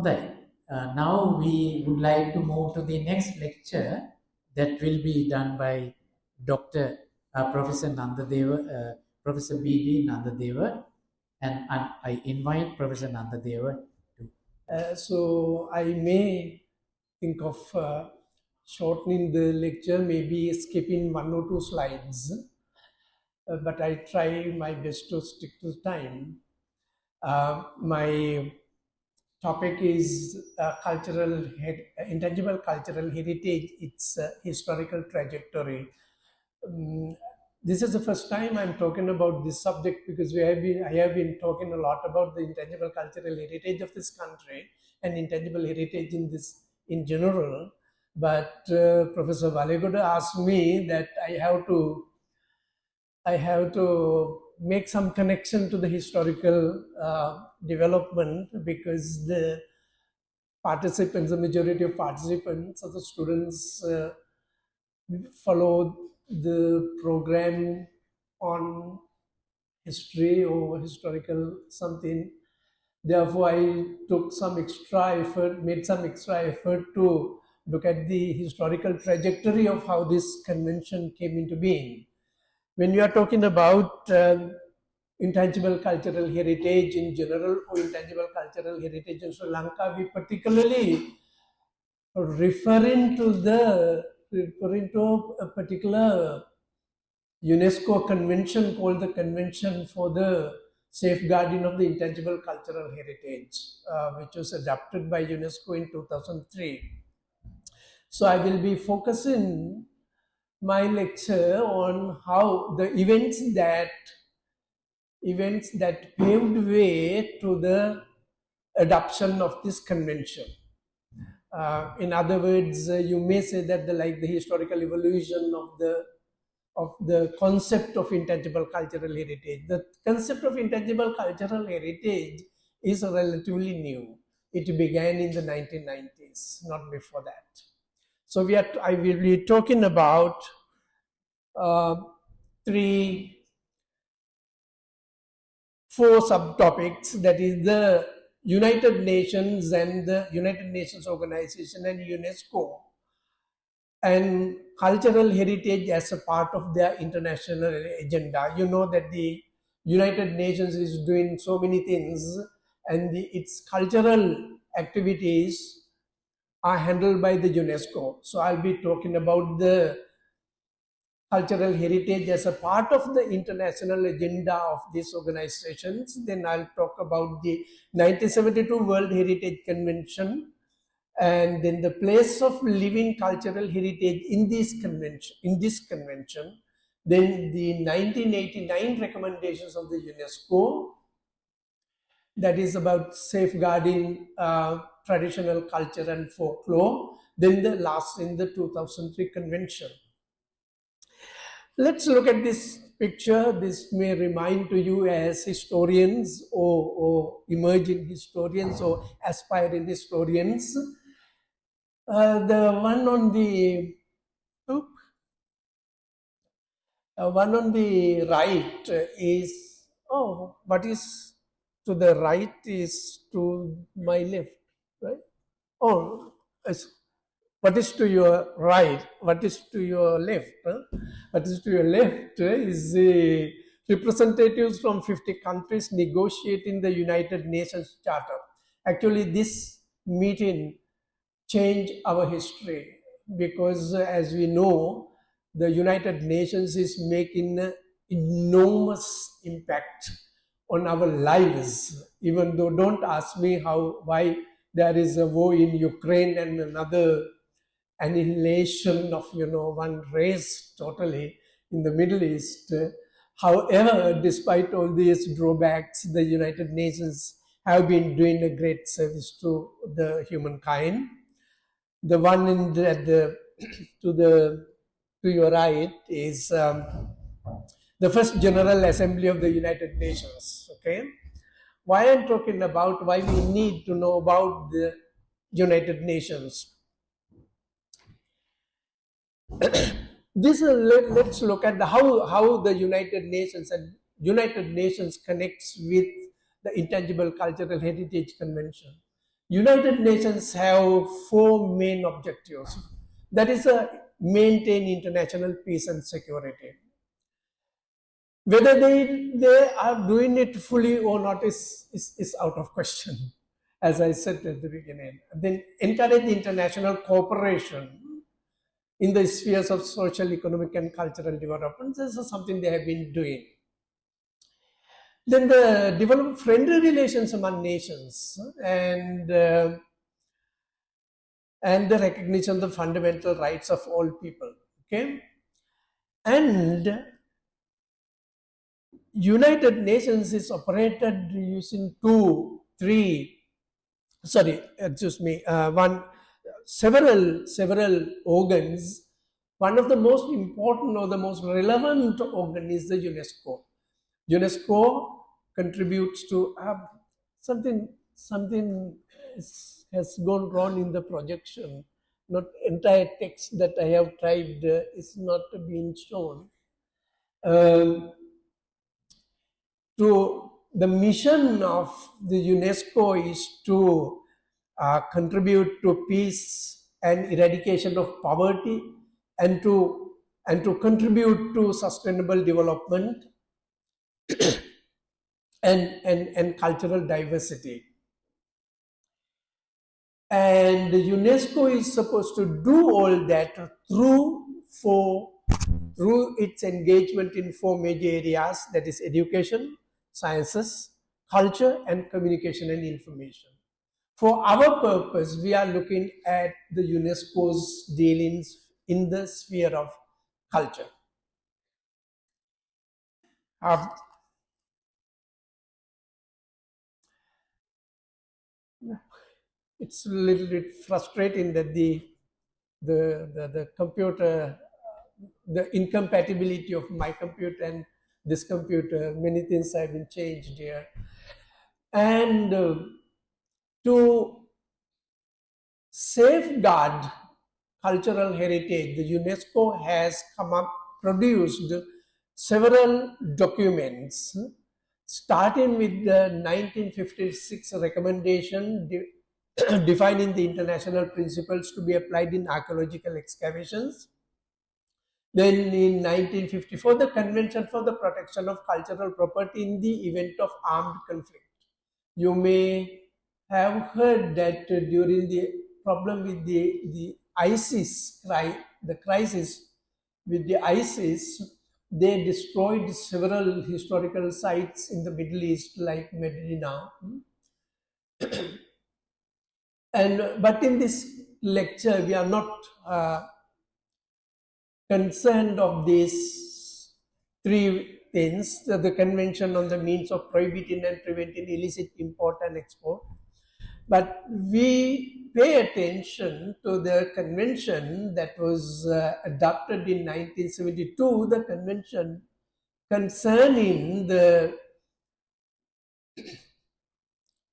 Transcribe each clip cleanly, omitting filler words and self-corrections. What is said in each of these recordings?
Now we would like to move to the next lecture that will be done by Dr. Professor Nandadeva, Professor B.D.Nandadeva, and I invite Professor Nandadeva to. So I may think of shortening the lecture, maybe skipping 1 or 2 slides, but I try my best to stick to time. My topic is intangible cultural heritage, its historical trajectory. This is the first time I'm talking about this subject because I have been talking a lot about the intangible cultural heritage of this country and intangible heritage in general. But Professor Valegoda asked me that I have to make some connection to the historical development because the majority of participants of the students followed the program on history or historical something. Therefore, I took some extra effort, made some extra effort to look at the historical trajectory of how this convention came into being. When you are talking about intangible cultural heritage in general or intangible cultural heritage in Sri Lanka, we particularly referring to a particular UNESCO convention called the Convention for the Safeguarding of the Intangible Cultural Heritage, which was adopted by UNESCO in 2003. So I will be focusing my lecture on how the events that paved way to the adoption of this convention. In other words, you may say that the historical evolution of the concept of intangible cultural heritage. The concept of intangible cultural heritage is relatively new. It began in the 1990s, not before that. So I will be talking about 4 subtopics, that is the United Nations and the United Nations Organization and UNESCO, and cultural heritage as a part of their international agenda. You know that the United Nations is doing so many things, and its cultural activities are handled by the UNESCO. So I'll be talking about the cultural heritage as a part of the international agenda of these organizations. Then I'll talk about the 1972 World Heritage Convention, and then the place of living cultural heritage in this convention. Then the 1989 recommendations of the UNESCO, that is about safeguarding traditional culture and folklore. Then the last in the 2003 convention. Let's look at this picture. This may remind to you as historians or emerging historians or aspiring historians. The one on the right is, what is to the right is to my left, right? What is to your right? What is to your left? What is to your left is the representatives from 50 countries negotiating the United Nations Charter. Actually, this meeting changed our history because, as we know, the United Nations is making an enormous impact on our lives. Even though, don't ask me why there is a war in Ukraine and another annihilation of one race totally in the Middle East. However, despite all these drawbacks, the United Nations have been doing a great service to the humankind. The one to your right is the first General Assembly of the United Nations. Okay, why I'm talking about why we need to know about the United Nations. Let's look at how the United Nations connects with the Intangible Cultural Heritage Convention. United Nations have four main objectives. That is, maintain international peace and security. Whether they are doing it fully or not is out of question, as I said at the beginning. Then encourage international cooperation in the spheres of social, economic, and cultural development. This is something they have been doing. Then the develop friendly relations among nations and the recognition of the fundamental rights of all people. Okay, and United Nations is operated using several organs. One of the most important or the most relevant organ is the UNESCO. UNESCO contributes to something has gone wrong in the projection. Not entire text that I have tried is not being shown. To the mission of the UNESCO is to contribute to peace and eradication of poverty, and to contribute to sustainable development and cultural diversity. And the UNESCO is supposed to do all that through its engagement in four major areas, that is education, sciences, culture, and communication and information. For our purpose, we are looking at the UNESCO's dealings in the sphere of culture. It's a little bit frustrating that the computer, the incompatibility of my computer and this computer, many things have been changed here. And to safeguard cultural heritage, the UNESCO has produced several documents, starting with the 1956 recommendation defining the international principles to be applied in archaeological excavations. Then in 1954, the Convention for the Protection of Cultural Property in the event of armed conflict. You may have heard that during the problem with the ISIS, the crisis with the ISIS, they destroyed several historical sites in the Middle East, like Medina. But in this lecture, we are not concerned of these three things: the Convention on the means of prohibiting and preventing illicit import and export. But we pay attention to the convention that was adopted in 1972, the convention concerning the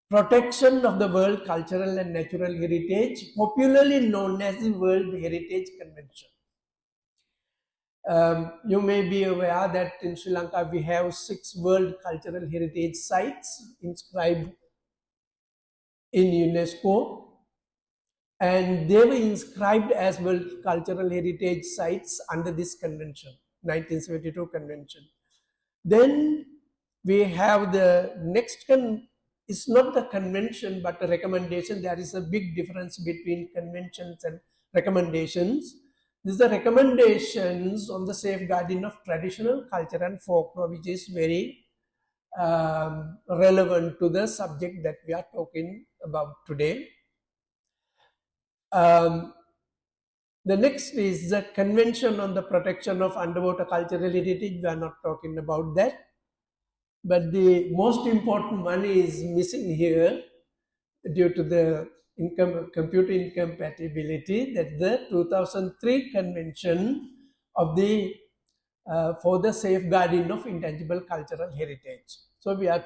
protection of the world cultural and natural heritage, popularly known as the World Heritage Convention. You may be aware that in Sri Lanka we have 6 World Cultural Heritage Sites inscribed in UNESCO, and they were inscribed as World Cultural Heritage Sites under this convention, 1972 convention. Then we have the next it's not the convention but a recommendation. There is a big difference between conventions and recommendations. These are recommendations on the safeguarding of traditional culture and folklore, which is very relevant to the subject that we are talking about today. The next is the Convention on the Protection of Underwater Cultural Heritage. We are not talking about that. But the most important one is missing here due to the computer incompatibility, that the 2003 Convention of the for the safeguarding of intangible cultural heritage. So we are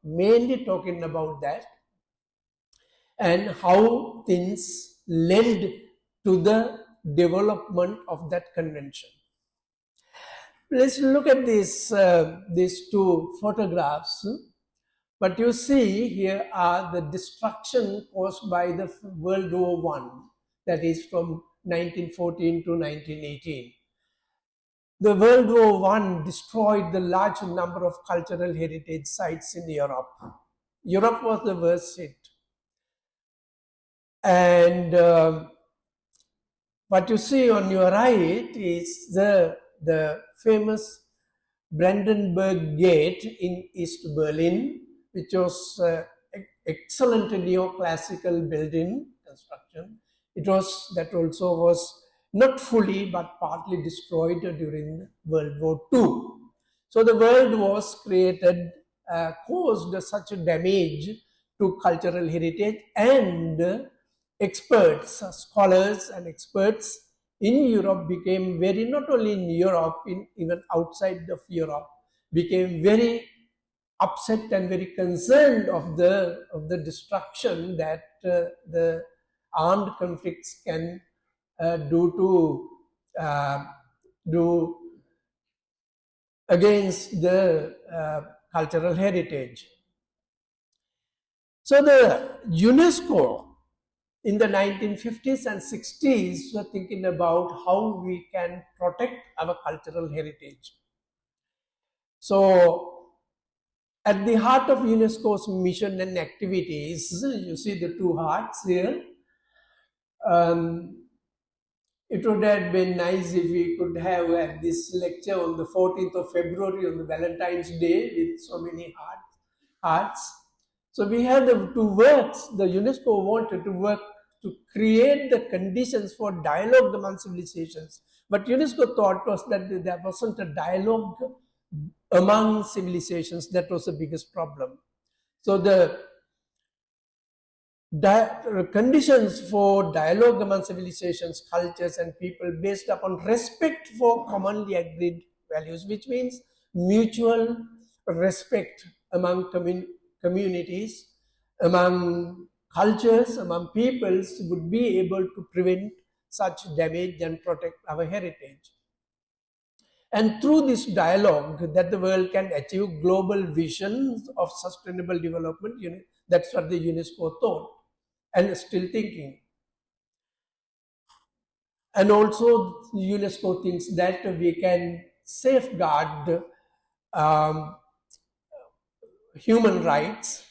mainly talking about that, and how things led to the development of that convention. Let's look at these two photographs. But you see here are the destruction caused by the World War One, that is from 1914 to 1918. The World War One destroyed the large number of cultural heritage sites in Europe. Europe was the worst hit. And what you see on your right is the famous Brandenburg Gate in East Berlin, which was excellent neoclassical building construction. It was that also was not fully but partly destroyed during World War II. So the world was created, caused such a damage to cultural heritage, and experts, scholars and experts in Europe became very, not only in Europe, even outside of Europe, became very upset and very concerned of the destruction that the armed conflicts can do against the cultural heritage. So the UNESCO in the 1950s and 60s were thinking about how we can protect our cultural heritage. So at the heart of UNESCO's mission and activities, you see the two hearts here. It would have been nice if we could have had this lecture on the 14th of February on the Valentine's Day with so many hearts. So we had to work, the UNESCO wanted to work to create the conditions for dialogue among civilizations. But UNESCO thought was that there wasn't a dialogue among civilizations. That was the biggest problem. So the conditions for dialogue among civilizations, cultures, and people based upon respect for commonly agreed values, which means mutual respect among communities, among cultures, among peoples, would be able to prevent such damage and protect our heritage. And through this dialogue that the world can achieve global visions of sustainable development, that's what the UNESCO thought and still thinking. And also UNESCO thinks that we can safeguard human rights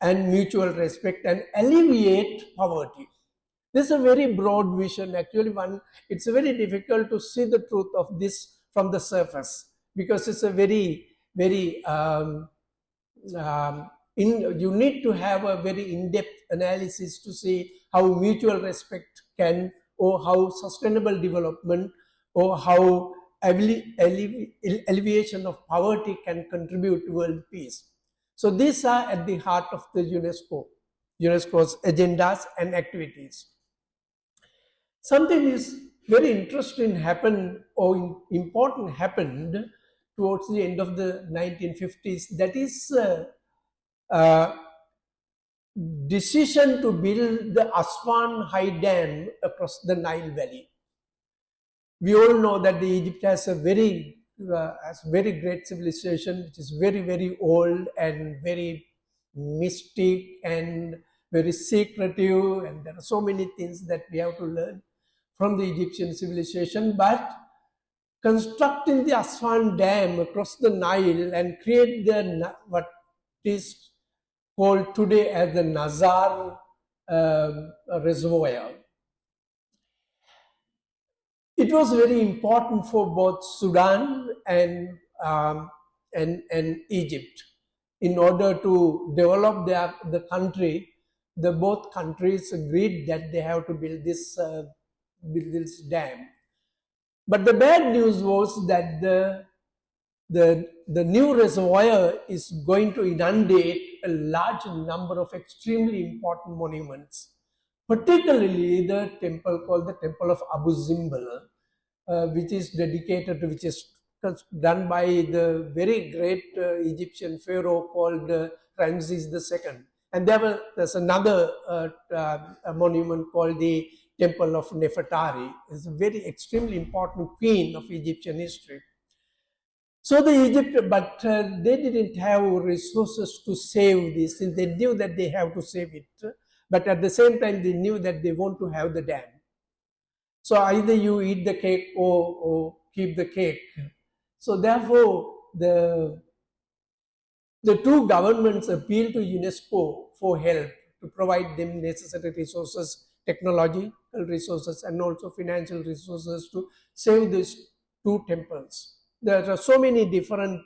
and mutual respect and alleviate poverty. This is a very broad vision. Actually, it's very difficult to see the truth of this from the surface because it's a very, very you need to have a very in-depth analysis to see how mutual respect can, or how sustainable development, or how alleviation of poverty can contribute to world peace. So these are at the heart of the UNESCO's agendas and activities. Something is very interesting happened, or important happened towards the end of the 1950s. That is decision to build the Aswan High Dam across the Nile Valley. We all know that Egypt has a very great civilization, which is very, very old and very mystic and very secretive, and there are so many things that we have to learn from the Egyptian civilization. But constructing the Aswan Dam across the Nile and create what is called today as the Nazar reservoir. It was very important for both Sudan and Egypt. In order to develop the country, both countries agreed that they have to build this dam. But the bad news was that the new reservoir is going to inundate a large number of extremely important monuments, particularly the temple called the Temple of Abu Simbel, which is done by the very great Egyptian pharaoh called Ramses II. And there's another monument called the Temple of Nefertari. It's a very extremely important queen of Egyptian history. So the Egypt, but they didn't have resources to save this. They knew that they have to save it, but at the same time they knew that they want to have the dam. So either you eat the cake or keep the cake. So therefore, the two governments appealed to UNESCO for help to provide them necessary resources, technological resources, and also financial resources to save these two temples. There are so many different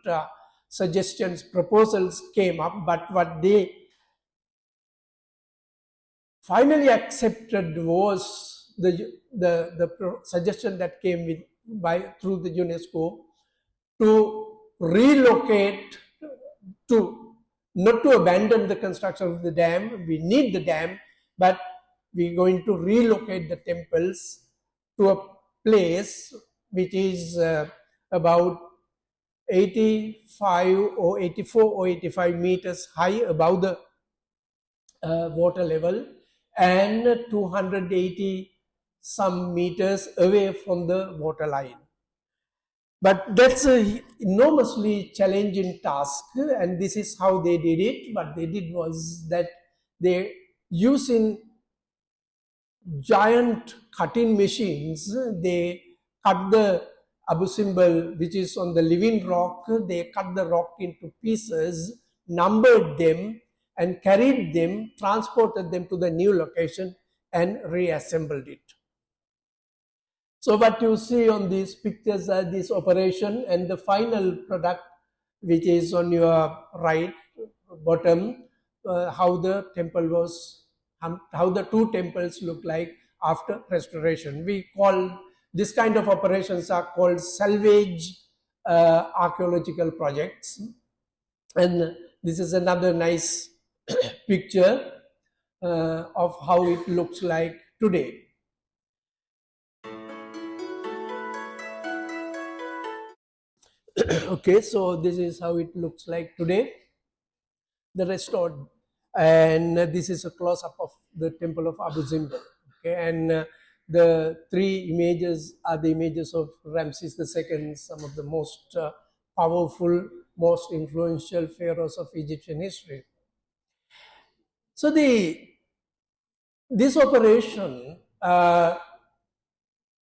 suggestions, proposals came up, but what they finally accepted was the suggestion that came through the UNESCO to relocate, to not to abandon the construction of the dam. We need the dam, but we're going to relocate the temples to a place which is about 85 or 84 or 85 meters high above the water level and 280 some meters away from the water line. But that's an enormously challenging task, and this is how they did it. What they did was that they using giant cutting machines, they cut the Abu Simbel, which is on the living rock, they cut the rock into pieces, numbered them, and carried them, transported them to the new location, and reassembled it. So what you see on these pictures are this operation, and the final product, which is on your right bottom, how the temple was, how the two temples look like after restoration. We call this kind of operations are called salvage archaeological projects, and this is another nice picture of how it looks like today. Okay, so this is how it looks like today, the restored, and this is a close-up of the temple of Abu Simbel. Okay, and the three images are the images of Ramses II, some of the most powerful, most influential pharaohs of Egyptian history. So this operation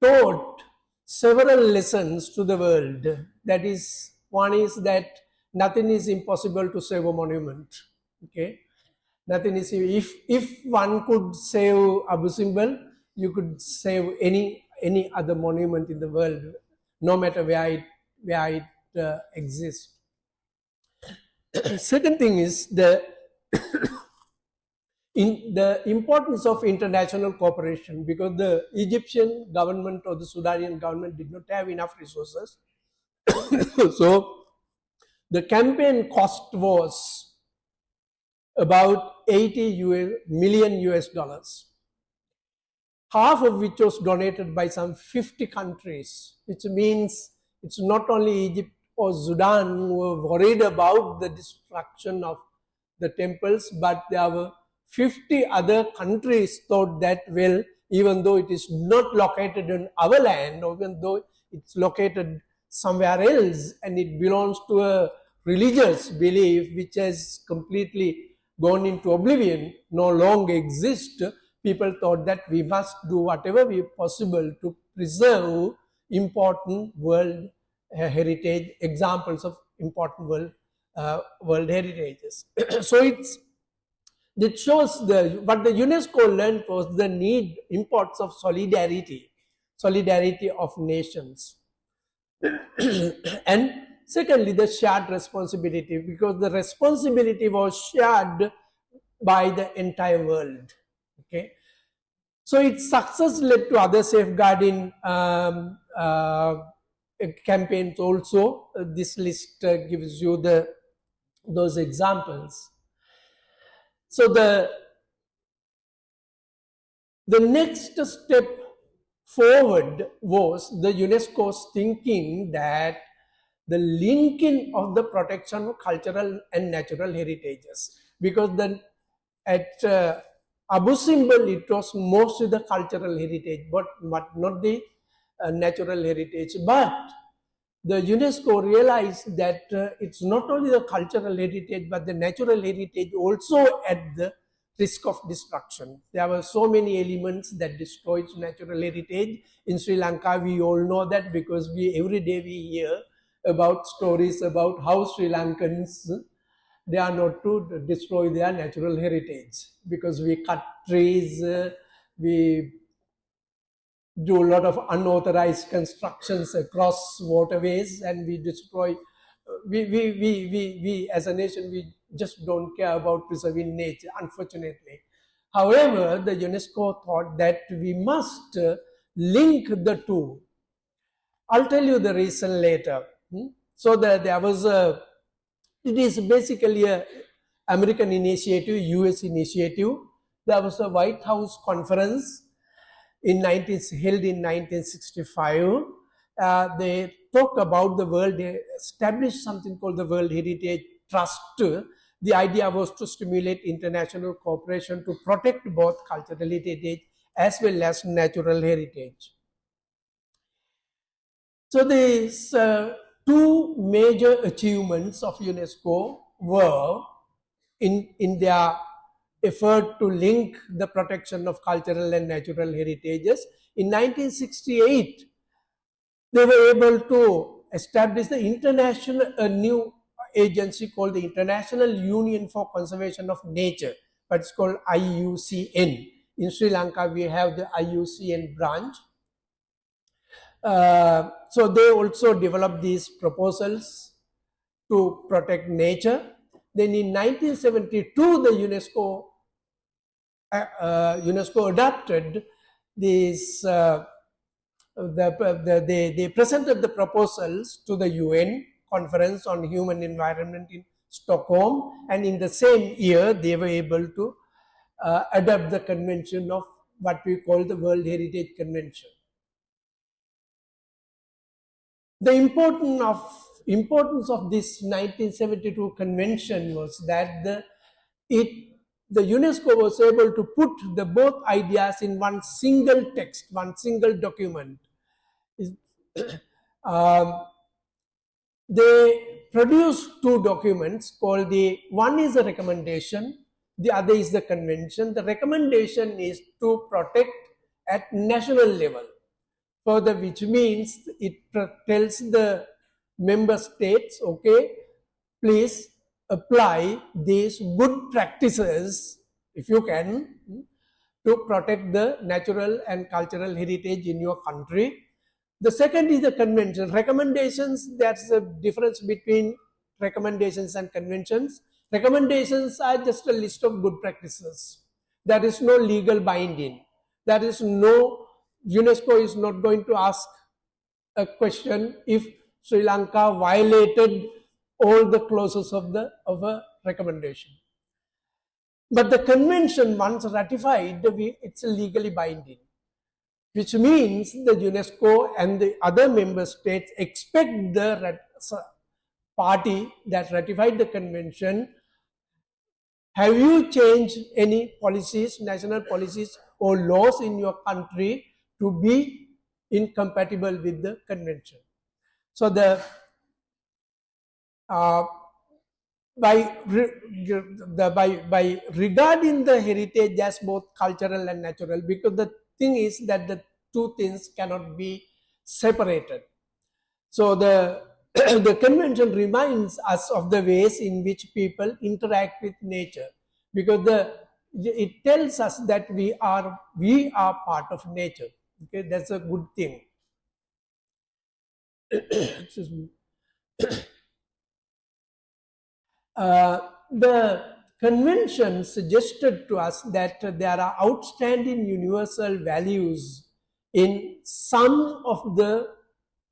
taught several lessons to the world. That is, one is that nothing is impossible to save a monument. Okay, nothing is, if one could save Abu Simbel, you could save any other monument in the world, no matter where it exists. Second thing is the importance of international cooperation, because the Egyptian government or the Sudanian government did not have enough resources. So the campaign cost was about 80 million US dollars, half of which was donated by some 50 countries, which means it's not only Egypt or Sudan who were worried about the destruction of the temples, but there were 50 other countries thought that, well, even though it is not located in our land, or even though it's located somewhere else and it belongs to a religious belief which has completely gone into oblivion, no longer exists, people thought that we must do whatever we possible to preserve important world heritage, examples of important world heritages. So it shows what the UNESCO learned was the importance of solidarity of nations. And secondly, the shared responsibility, because the responsibility was shared by the entire world. Okay, so its success led to other safeguarding campaigns also. This list gives you those examples. So the next step forward was the UNESCO's thinking that the linking of the protection of cultural and natural heritages, because at Abu Simbel it was mostly the cultural heritage, but not the natural heritage. But the UNESCO realized that it's not only the cultural heritage, but the natural heritage also at the risk of destruction. There were so many elements that destroyed natural heritage. In Sri Lanka, we all know that because every day we hear about stories about how Sri Lankans, they are not to destroy their natural heritage because we cut trees, we do a lot of unauthorized constructions across waterways, and we destroy. We as a nation, we just don't care about preserving nature, unfortunately. However, the UNESCO thought that we must link the two. I'll tell you the reason later. So there was a, it is basically a American initiative, US initiative. There was a White House conference held in 1965. They talked about the world, they established something called the World Heritage Trust. The idea was to stimulate international cooperation to protect both cultural heritage as well as natural heritage. So these two major achievements of UNESCO were in their effort to link the protection of cultural and natural heritages. In 1968, they were able to establish a new agency called the International Union for Conservation of Nature, but it's called IUCN. In Sri Lanka, we have the IUCN branch. So they also developed these proposals to protect nature. Then in 1972, the UNESCO adopted this. They presented the proposals to the UN Conference on Human Environment in Stockholm, and in the same year, they were able to adopt the convention of what we call the World Heritage Convention. The importance of this 1972 convention was that the UNESCO was able to put the both ideas in one single text, one single document. They produced two documents called one is a recommendation, the other is the convention. The recommendation is to protect at national level, further, which means it tells the member states, okay, please apply these good practices, if you can, to protect the natural and cultural heritage in your country. The second is the convention. Recommendations, that's the difference between recommendations and conventions. Recommendations are just a list of good practices. There is no legal binding. There is no, UNESCO is not going to ask a question if Sri Lanka violated all the clauses of a recommendation. But the convention, once ratified, it's legally binding, which means the UNESCO and the other member states expect the party that ratified the convention, have you changed any policies, national policies or laws in your country to be incompatible with the convention? So by regarding the heritage as both cultural and natural, because the thing is that the two things cannot be separated. So the the convention reminds us of the ways in which people interact with nature, because it tells us that we are part of nature. Okay, that's a good thing. Excuse me. The convention suggested to us that there are outstanding universal values in some of the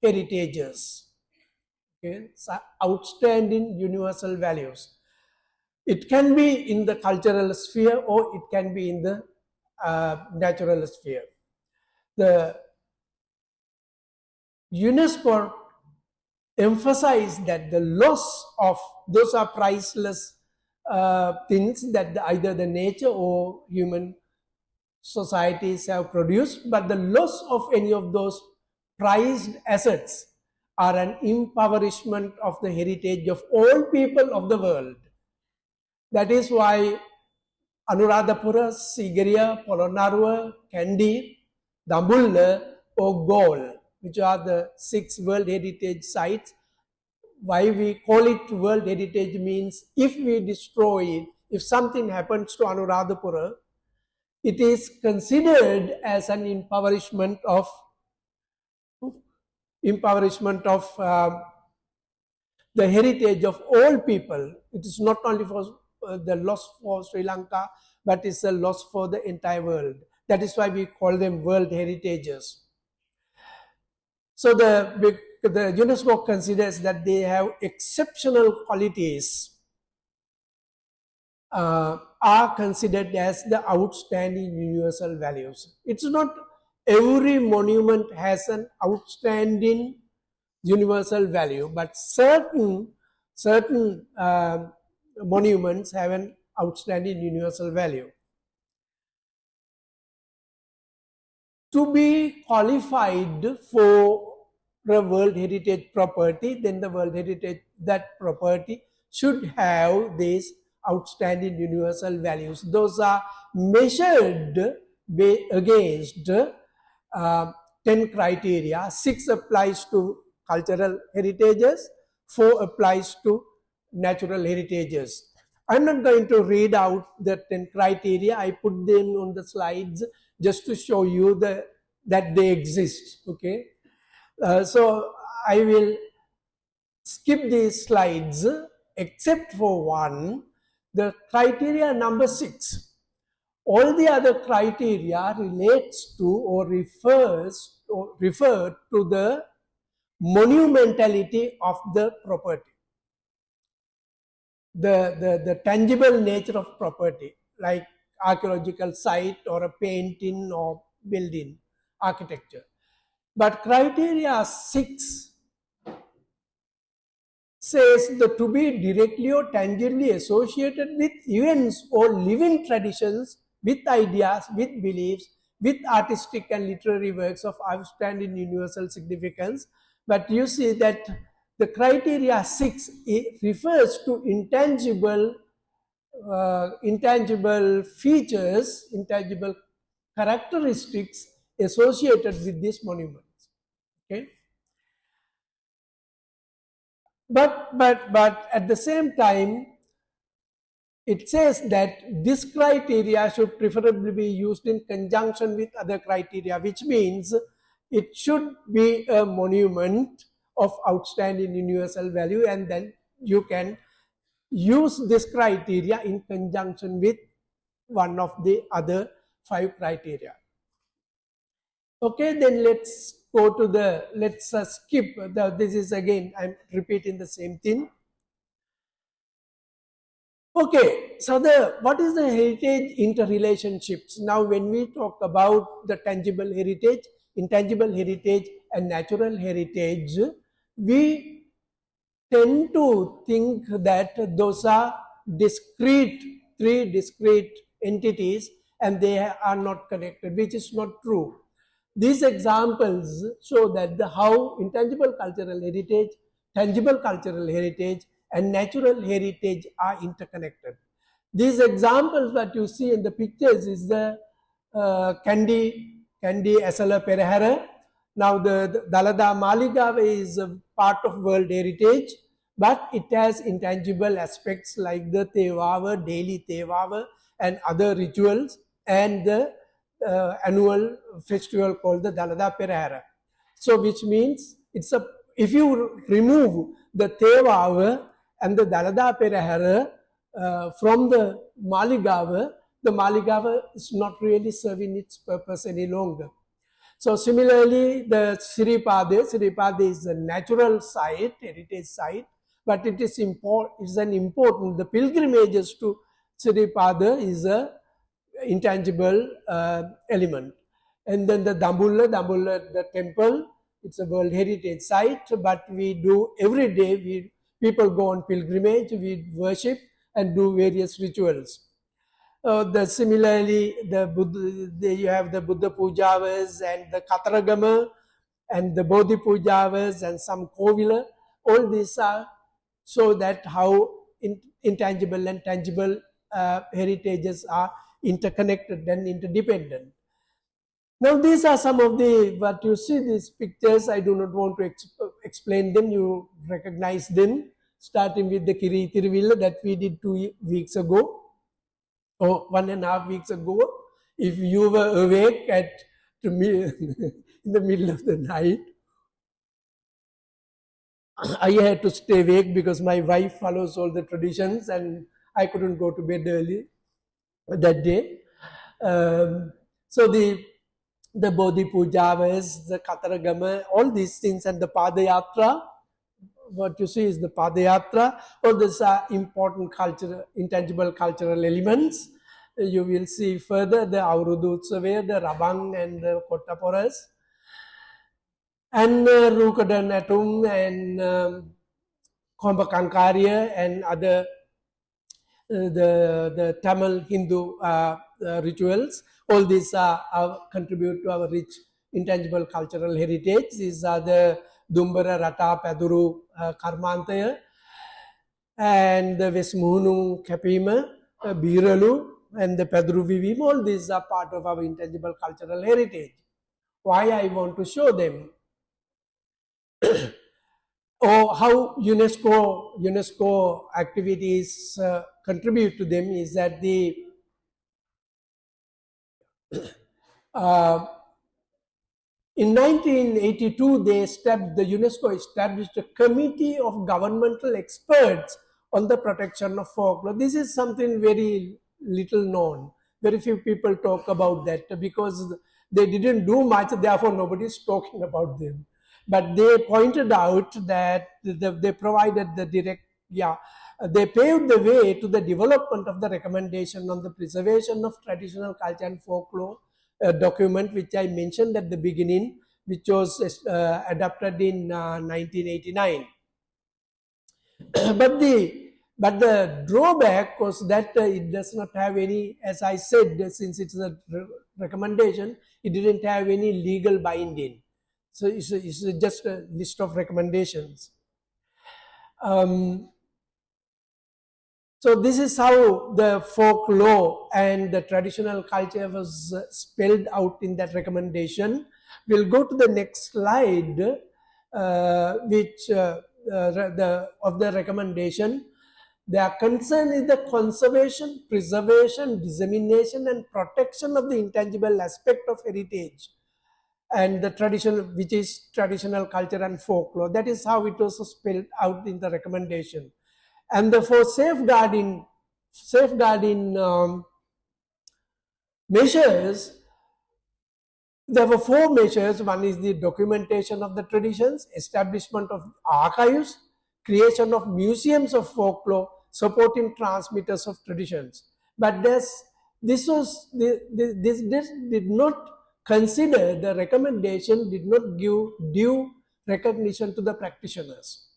heritages. Okay, so outstanding universal values. It can be in the cultural sphere or it can be in the natural sphere. The UNESCO emphasized that the loss of those are priceless things that either the nature or human societies have produced, but the loss of any of those prized assets are an impoverishment of the heritage of all people of the world. That is why Anuradhapura, Sigiriya, Polonnaruwa, Kandy, Dambulla or Galle, which are the 6 World Heritage Sites. Why we call it World Heritage means if we destroy it, if something happens to Anuradhapura, it is considered as an impoverishment of the heritage of all people. It is not only for the loss for Sri Lanka, but it's a loss for the entire world. That is why we call them World Heritages. So the UNESCO considers that they have exceptional qualities, are considered as the outstanding universal values. It's not every monument has an outstanding universal value, but certain monuments have an outstanding universal value. To be qualified for the World Heritage property, then the World Heritage, that property should have these outstanding universal values. Those are measured against 10 criteria. 6 applies to cultural heritages, 4 applies to natural heritages. I'm not going to read out the 10 criteria. I put them on the slides just to show you that they exist. Okay, so I will skip these slides except for one, the criteria number 6. All the other criteria relates to or refer to the monumentality of the property, the tangible nature of property, like archaeological site or a painting or building, architecture. But criteria 6 says that to be directly or tangibly associated with events or living traditions, with ideas, with beliefs, with artistic and literary works of outstanding universal significance. But you see that the criteria 6 refers to intangible features, intangible characteristics associated with these monuments. Okay. But at the same time, it says that this criteria should preferably be used in conjunction with other criteria, which means it should be a monument of outstanding universal value, and then you can use this criteria in conjunction with one of the other 5 criteria. Okay, then let's go to let's skip. This is again, I'm repeating the same thing. Okay, so what is the heritage interrelationships? Now, when we talk about the tangible heritage, intangible heritage, and natural heritage, we tend to think that those are three discrete entities, and they are not connected, which is not true. These examples show that how intangible cultural heritage, tangible cultural heritage, and natural heritage are interconnected. These examples that you see in the pictures is the Kandy Asala Perahara. Now the Dalada Maligava is a part of World Heritage, but it has intangible aspects like the Tevawa, daily Tevawa, and other rituals, and the annual festival called the Dalada Perahara. So which means if you remove the Tevawa and the Dalada Perahara from the Maligava is not really serving its purpose any longer. So similarly, the Siripada is a natural site, heritage site, but it is important. The pilgrimages to Siripada is a intangible element. And then the Dambulla, the temple, it's a World Heritage Site, but we do every day, people go on pilgrimage, we worship and do various rituals. Similarly, you have the Buddha Pujavas and the Kataragama, and the Bodhi Pujavas and some Kovila. All these are so that how intangible and tangible heritages are interconnected and interdependent. Now these are some of the, what you see these pictures, I do not want to explain them, you recognize them, starting with the Kiri Tiruvilla that we did 2 weeks ago, or 1.5 weeks ago. If you were awake in the middle of the night, I had to stay awake because my wife follows all the traditions and I couldn't go to bed early that day. So the Bodhi Pujavas, the Kataragama, all these things, and the Padayatra, what you see is the Padayatra, all these are important cultural, intangible cultural elements. You will see further the Aurudutsave, the Rabang and the Kottaporas, and Rukadan Atung and Kombakankarya and other the Tamil Hindu rituals. All these contribute to our rich intangible cultural heritage. These are the Dumbara, Rata, Paduru, Karmantaya, and the Vesmunu, Kapima, Biralu, and the Paduru Vivim. All these are part of our intangible cultural heritage. Why I want to show them? Or how UNESCO activities contribute to them is that in 1982 the UNESCO established a committee of governmental experts on the protection of folklore. This is something very little known. Very few people talk about that because they didn't do much, therefore nobody is talking about them. But they pointed out that they provided the they paved the way to the development of the recommendation on the preservation of traditional culture and folklore, a document which I mentioned at the beginning, which was adopted in 1989. But the drawback was that it does not have any, as I said, since it's a recommendation, it didn't have any legal binding. So it's just a list of recommendations. So this is how the folklore and the traditional culture was spelled out in that recommendation. We'll go to the next slide, which of the recommendation. Their concern is the conservation, preservation, dissemination, and protection of the intangible aspect of heritage and the traditional, which is traditional culture and folklore. That is how it was spelled out in the recommendation. And for safeguarding measures, there were 4 measures. One is the documentation of the traditions, establishment of archives, creation of museums of folklore, supporting transmitters of traditions. But this did not consider, the recommendation did not give due recognition to the practitioners.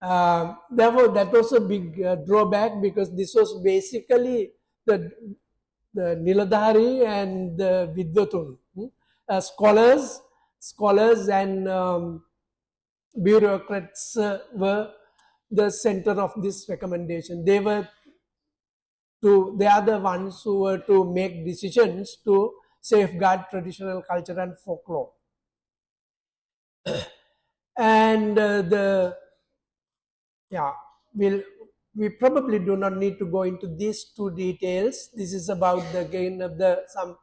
Therefore, that was a big drawback, because this was basically the Niladhari and the Vidvatun, scholars and bureaucrats were the center of this recommendation. They are the ones who were to make decisions to safeguard traditional culture and folklore. And we probably do not need to go into these 2 details. This is about some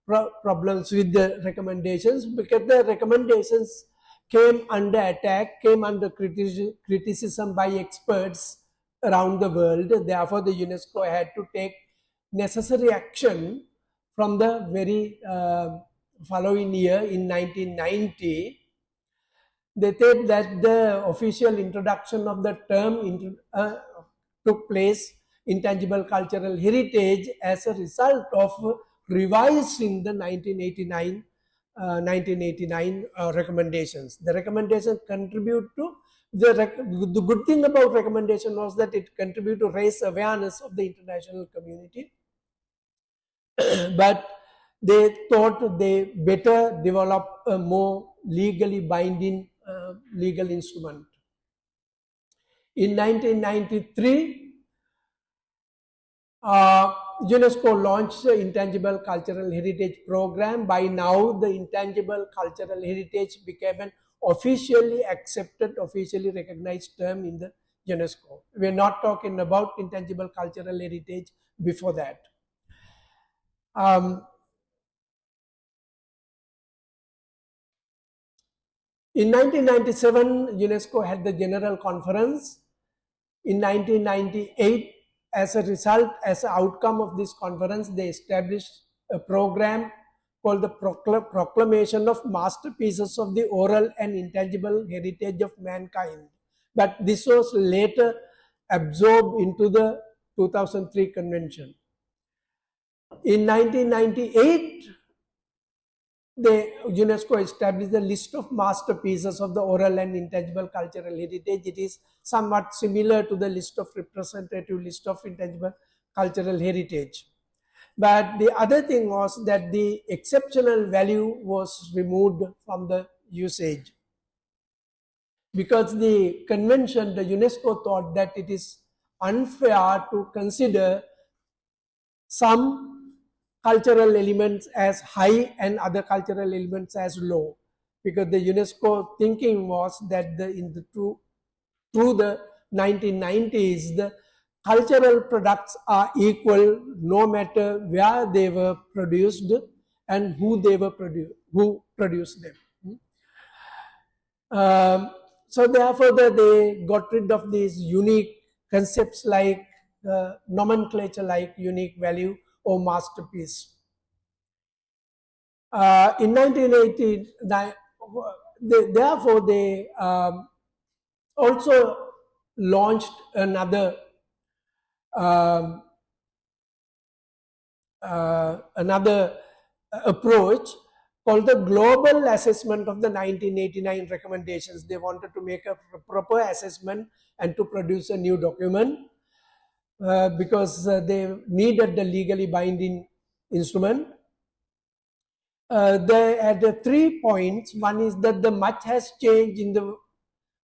problems with the recommendations, because the recommendations came under attack, came under criticism by experts around the world. Therefore, the UNESCO had to take necessary action from the very following year in 1990. They said that the official introduction of the term took place, intangible cultural heritage, as a result of revising the 1989 recommendations. The recommendation contribute to the good thing about recommendation was that it contributed to raise awareness of the international community. But they thought they better develop a more legally binding legal instrument. In 1993, UNESCO launched the Intangible Cultural Heritage Program. By now, the Intangible Cultural Heritage became an officially accepted, officially recognized term in the UNESCO. We're not talking about intangible cultural heritage before that. In 1997, UNESCO had the General Conference. In 1998, as a result, as an outcome of this conference, they established a program called the Proclamation of Masterpieces of the Oral and Intangible Heritage of Mankind. But this was later absorbed into the 2003 convention. In 1998, UNESCO established the list of masterpieces of the oral and intangible cultural heritage. It is somewhat similar to the list of representative list of intangible cultural heritage. But the other thing was that the exceptional value was removed from the usage. Because the convention, the UNESCO thought that it is unfair to consider some cultural elements as high and other cultural elements as low, because the UNESCO thinking was that through the 1990s, the cultural products are equal no matter where they were produced and who produced them. So therefore, they got rid of these unique concepts like nomenclature like unique value or masterpiece. In 1989, therefore they also launched another approach called the global assessment of the 1989 recommendations. They wanted to make a proper assessment and to produce a new document because they needed the legally binding instrument. They had 3 points. One is that the much has changed in the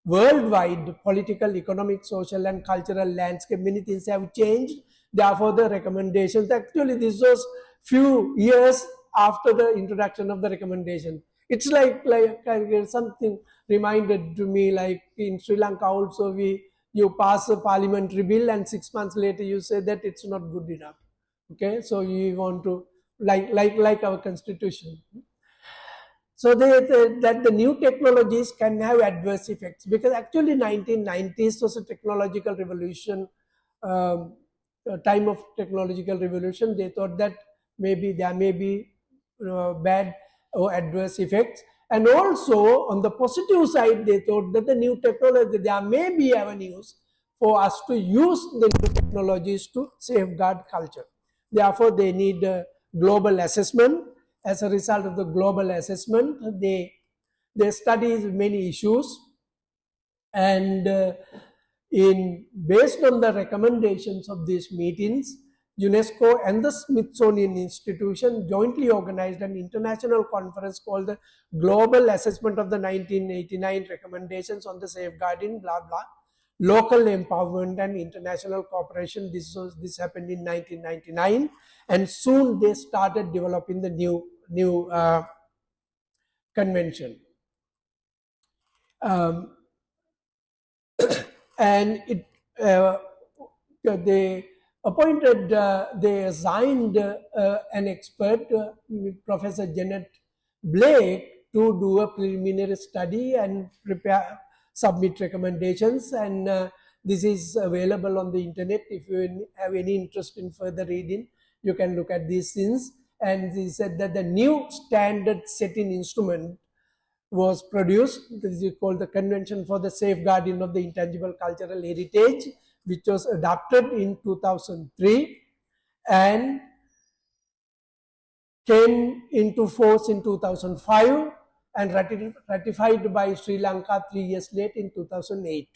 worldwide political, economic, social and cultural landscape. Many things have changed. Therefore, the recommendations, actually this was few years after the introduction of the recommendation. It's like something reminded to me, like in Sri Lanka also you pass a parliamentary bill and 6 months later you say that it's not good enough. Okay, so you want to like our constitution. So that the new technologies can have adverse effects, because actually 1990s was a technological revolution, time of technological revolution. They thought that maybe there may be bad or adverse effects, and also on the positive side they thought that the new technology, there may be avenues for us to use the new technologies to safeguard culture. Therefore, they need a global assessment. As a result of the global assessment, they study many issues, and based on the recommendations of these meetings, UNESCO and the Smithsonian Institution jointly organized an international conference called the Global Assessment of the 1989 Recommendations on the Safeguarding blah blah Local Empowerment and International Cooperation. This happened in 1999, and soon they started developing the new convention. And they appointed, they assigned an expert, Professor Janet Blake, to do a preliminary study and submit recommendations, and this is available on the internet. If you have any interest in further reading, you can look at these things. And he said that the new standard setting instrument was produced. This is called the Convention for the Safeguarding of the Intangible Cultural Heritage, which was adopted in 2003 and came into force in 2005 and ratified by Sri Lanka 3 years later in 2008.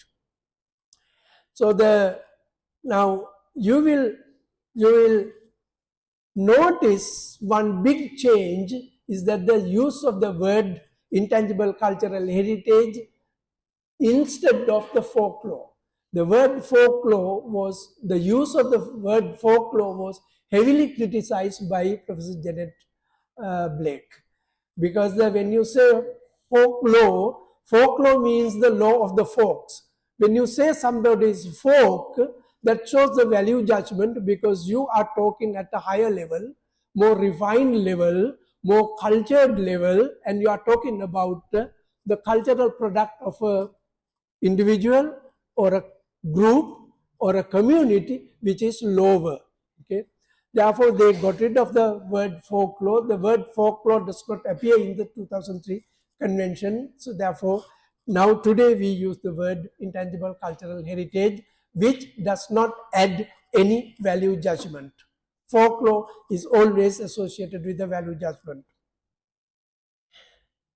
So now you will notice one big change is that the use of the word intangible cultural heritage instead of the folklore. The word folklore was, the use of the word folklore was heavily criticized by Professor Janet Blake. Because when you say folklore, folklore means the law of the folks. When you say somebody is folk, that shows the value judgment, because you are talking at a higher level, more refined level, more cultured level, and you are talking about the cultural product of a individual or a group or a community which is lower. Okay. Therefore, they got rid of the word folklore. The word folklore does not appear in the 2003 convention. So therefore, now today we use the word intangible cultural heritage, which does not add any value judgment. Folklore is always associated with the value judgment.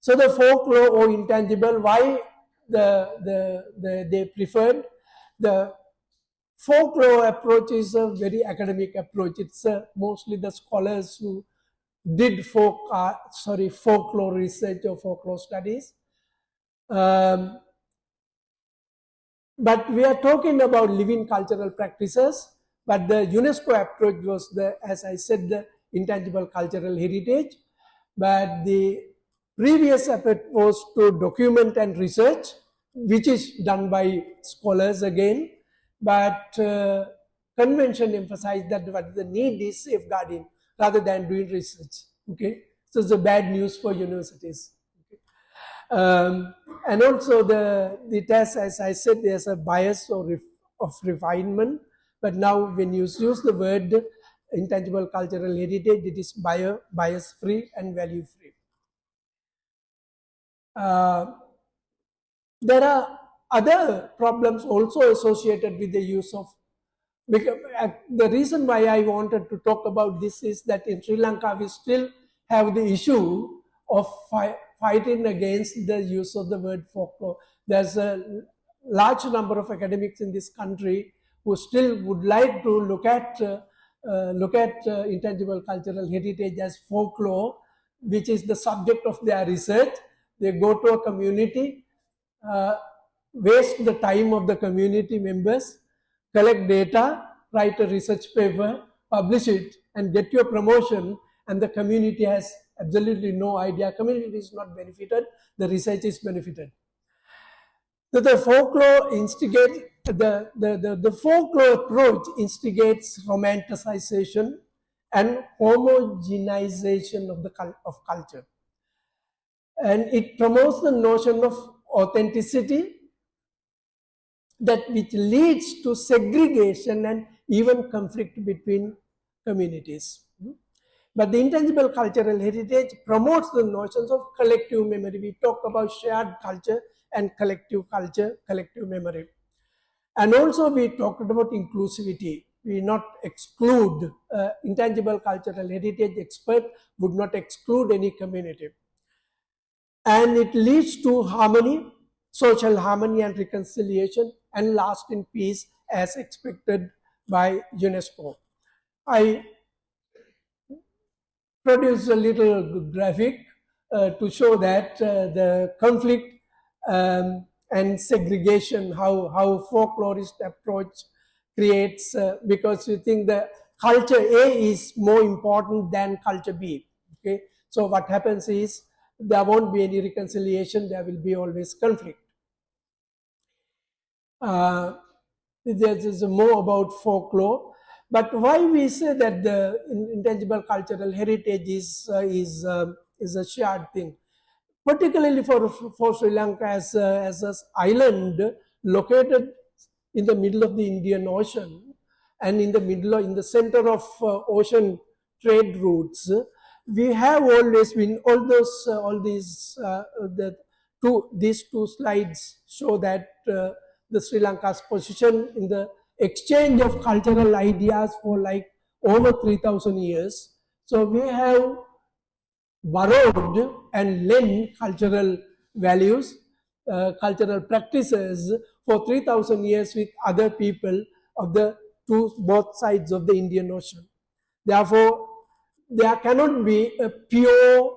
So the folklore or intangible, why they preferred the folklore approach is a very academic approach. It's mostly the scholars who did folklore research or folklore studies. But we are talking about living cultural practices. But the UNESCO approach was as I said, the intangible cultural heritage. But the previous approach was to document and research, which is done by scholars again. But convention emphasized that what the need is safeguarding rather than doing research. Okay, so it's a bad news for universities. And also the test, as I said, there's a bias of refinement. But now when you use the word intangible cultural heritage, it is bias free and value free. There are other problems also associated with the use of, because the reason why I wanted to talk about this is that in Sri Lanka we still have the issue of fighting against the use of the word folklore. There's a large number of academics in this country who still would like to look at intangible cultural heritage as folklore, which is the subject of their research. They go to a community, waste the time of the community members, collect data, write a research paper, publish it, and get your promotion, and the community has absolutely no idea. Community is not benefited, the research is benefited. So the folklore the folklore approach instigates romanticization and homogenization of culture. And it promotes the notion of authenticity, that which leads to segregation and even conflict between communities. But the intangible cultural heritage promotes the notions of collective memory. We talk about shared culture and collective culture, collective memory. And also we talked about inclusivity. We not exclude, intangible cultural heritage expert would not exclude any community. And it leads to harmony, social harmony and reconciliation, and lasting peace as expected by UNESCO. I produced a little graphic to show that the conflict and segregation, how folklorist approach creates, because you think the culture A is more important than culture B. Okay, so what happens is there won't be any reconciliation, there will be always conflict. There is more about folklore, but why we say that the intangible cultural heritage is a shared thing, particularly for Sri Lanka as an island located in the middle of the Indian Ocean and in the center of ocean trade routes. We have always been these two slides show that the Sri Lanka's position in the exchange of cultural ideas for like over 3,000 years. So we have borrowed and lent cultural values, cultural practices for 3,000 years with other people of both sides of the Indian Ocean. Therefore, there cannot be a pure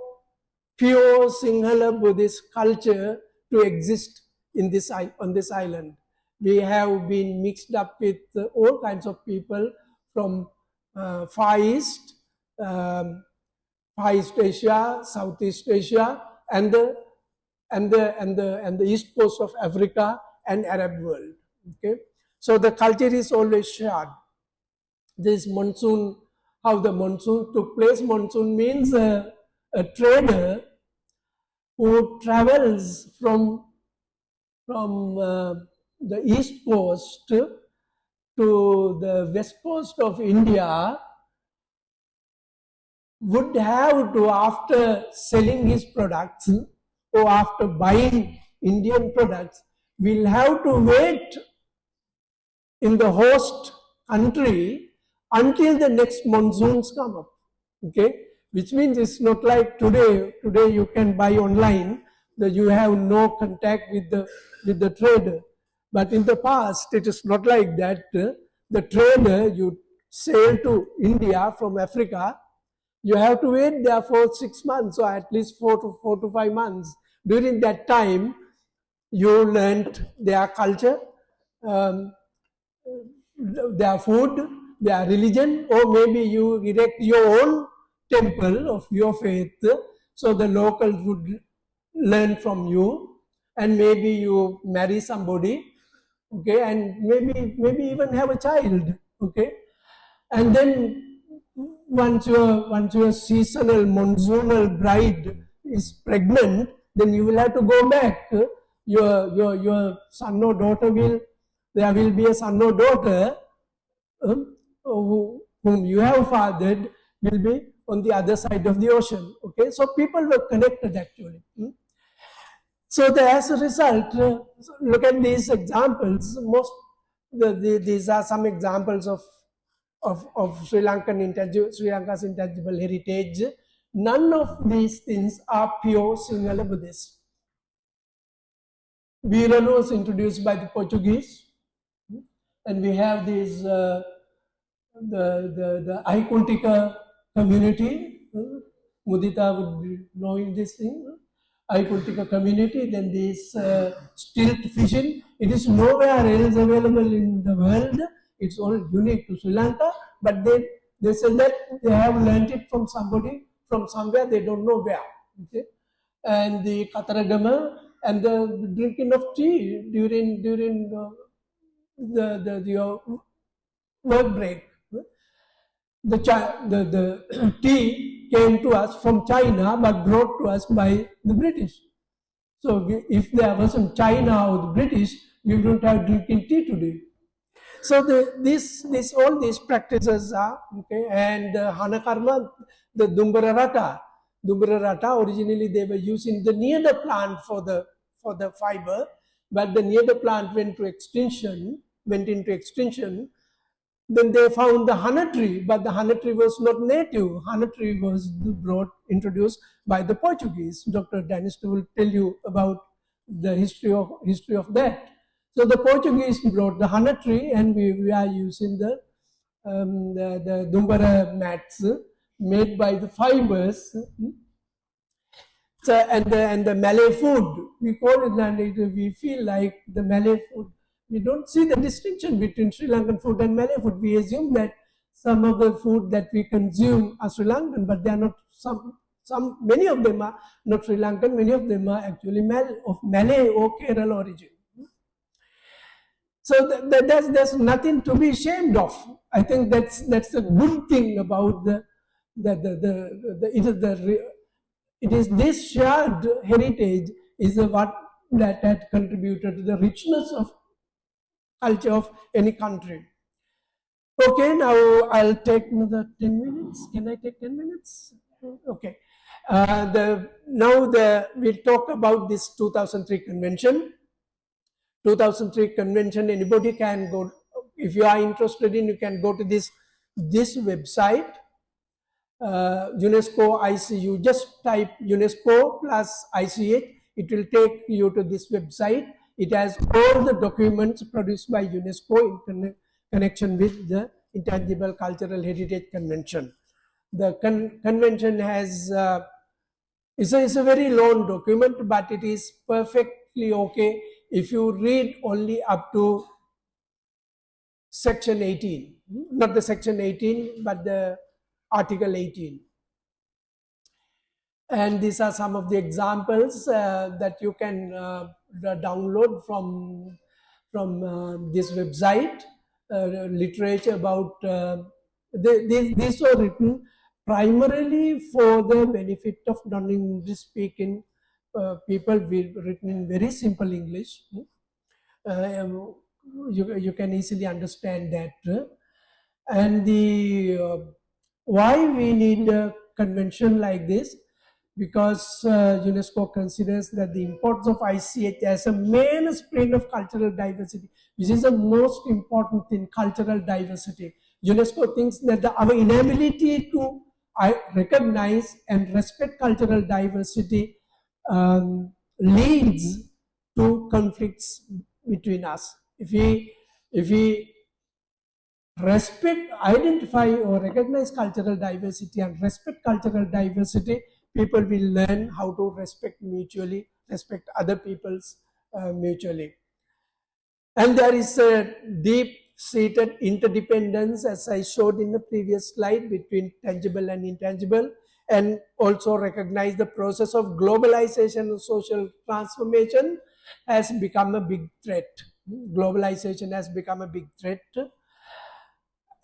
Sinhala Buddhist culture to exist in this on this island. We have been mixed up with all kinds of people from Far East, Far East Asia, Southeast Asia, and the east coast of Africa and Arab world. Okay, so the culture is always shared. This monsoon, how the monsoon took place. Monsoon means a trader who travels from the east coast to the west coast of India would have to, after selling his products or after buying Indian products, will have to wait in the host country until the next monsoons come up. Okay, which means it's not like today. Today you can buy online, that you have no contact with the trader. But in the past, it is not like that. The trader, you sail to India from Africa, you have to wait there for 6 months or at least 4 to 5 months. During that time, you learned their culture, their food, their religion, or maybe you erect your own temple of your faith, so the locals would learn from you, and maybe you marry somebody, okay, and maybe even have a child, okay, and then once your seasonal monsoonal bride is pregnant, then you will have to go back. Your son or daughter there will be a son or daughter whom you have fathered will be on the other side of the ocean. Okay, so people were connected actually. So as a result, look at these examples. These are some examples of Sri Lanka's intangible heritage. None of these things are pure Sinhala Buddhist. Birano was introduced by the Portuguese, and we have these the Aikuntika community. Mudita would be knowing this thing. Aikuntika community. Then this stilt fishing. It is nowhere else available in the world. It's all unique to Sri Lanka. But they say that they have learned it from somebody from somewhere, they don't know where. Okay? And the Kataragama and the drinking of tea during the work break. The tea came to us from China, but brought to us by the British. So if there wasn't China or the British, we wouldn't have drinking tea today. So all these practices are okay. And Hana Karma, the Dumbararata originally they were using the near plant for the fiber, but the near plant went into extinction. Then they found the Hana tree, but the Hana tree was not native. Hana tree was introduced by the Portuguese. Dr. Danister will tell you about the history of that. So the Portuguese brought the Hana tree, and we are using the Dumbara mats made by the fibers. So, and the Malay food, we call it, and we feel like the Malay food. We don't see the distinction between Sri Lankan food and Malay food. We assume that some of the food that we consume are Sri Lankan, but they are not. Many of them are not Sri Lankan. Many of them are actually of Malay or Kerala origin. So there's nothing to be ashamed of. I think that's a good thing about it is this shared heritage is what that had contributed to the richness of culture of any country. Okay, now I'll take another 10 minutes. Can I take 10 minutes? Okay. We'll talk about this 2003 convention. 2003 convention, anybody can go, if you are interested in, you can go to this website, UNESCO ICU, just type UNESCO plus ICH, it will take you to this website. It has all the documents produced by UNESCO in connection with the Intangible Cultural Heritage Convention. The convention has it's a very long document, but it is perfectly okay if you read only up to section 18, not the section 18, but the article 18. And these are some of the examples that you can download from this website. Literature about these were written primarily for the benefit of non-English speaking people. Written in very simple English. You can easily understand that. And why we need a convention like this? Because UNESCO considers that the importance of ICH as a mainspring of cultural diversity, which is the most important thing, cultural diversity. UNESCO thinks that our inability to recognize and respect cultural diversity leads to conflicts between us. If we respect, identify or recognize cultural diversity and respect cultural diversity, people will learn how to respect mutually, respect other people's mutually. And there is a deep-seated interdependence, as I showed in the previous slide, between tangible and intangible, and also recognize the process of globalization and social transformation has become a big threat. Globalization has become a big threat.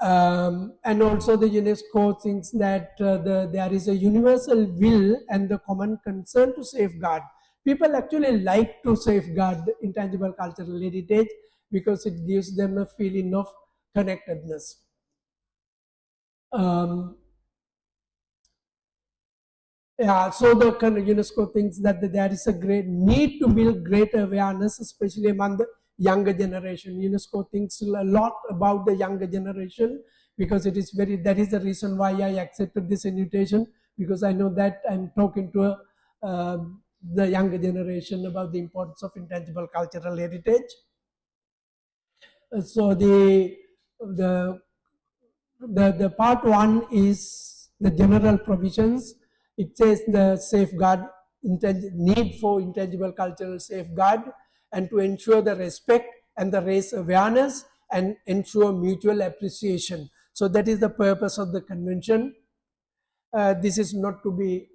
And also the UNESCO thinks that there is a universal will and the common concern to safeguard. People actually like to safeguard the intangible cultural heritage because it gives them a feeling of connectedness. Yeah, so the UNESCO thinks that there is a great need to build greater awareness, especially among the younger generation. UNESCO thinks a lot about the younger generation because it is very, that is the reason why I accepted this invitation, because I know that I'm talking to the younger generation about the importance of intangible cultural heritage. So the part one is the general provisions. It says the safeguard, need for intangible cultural safeguard, and to ensure the respect and the raise awareness and ensure mutual appreciation. So that is the purpose of the convention. This is not to be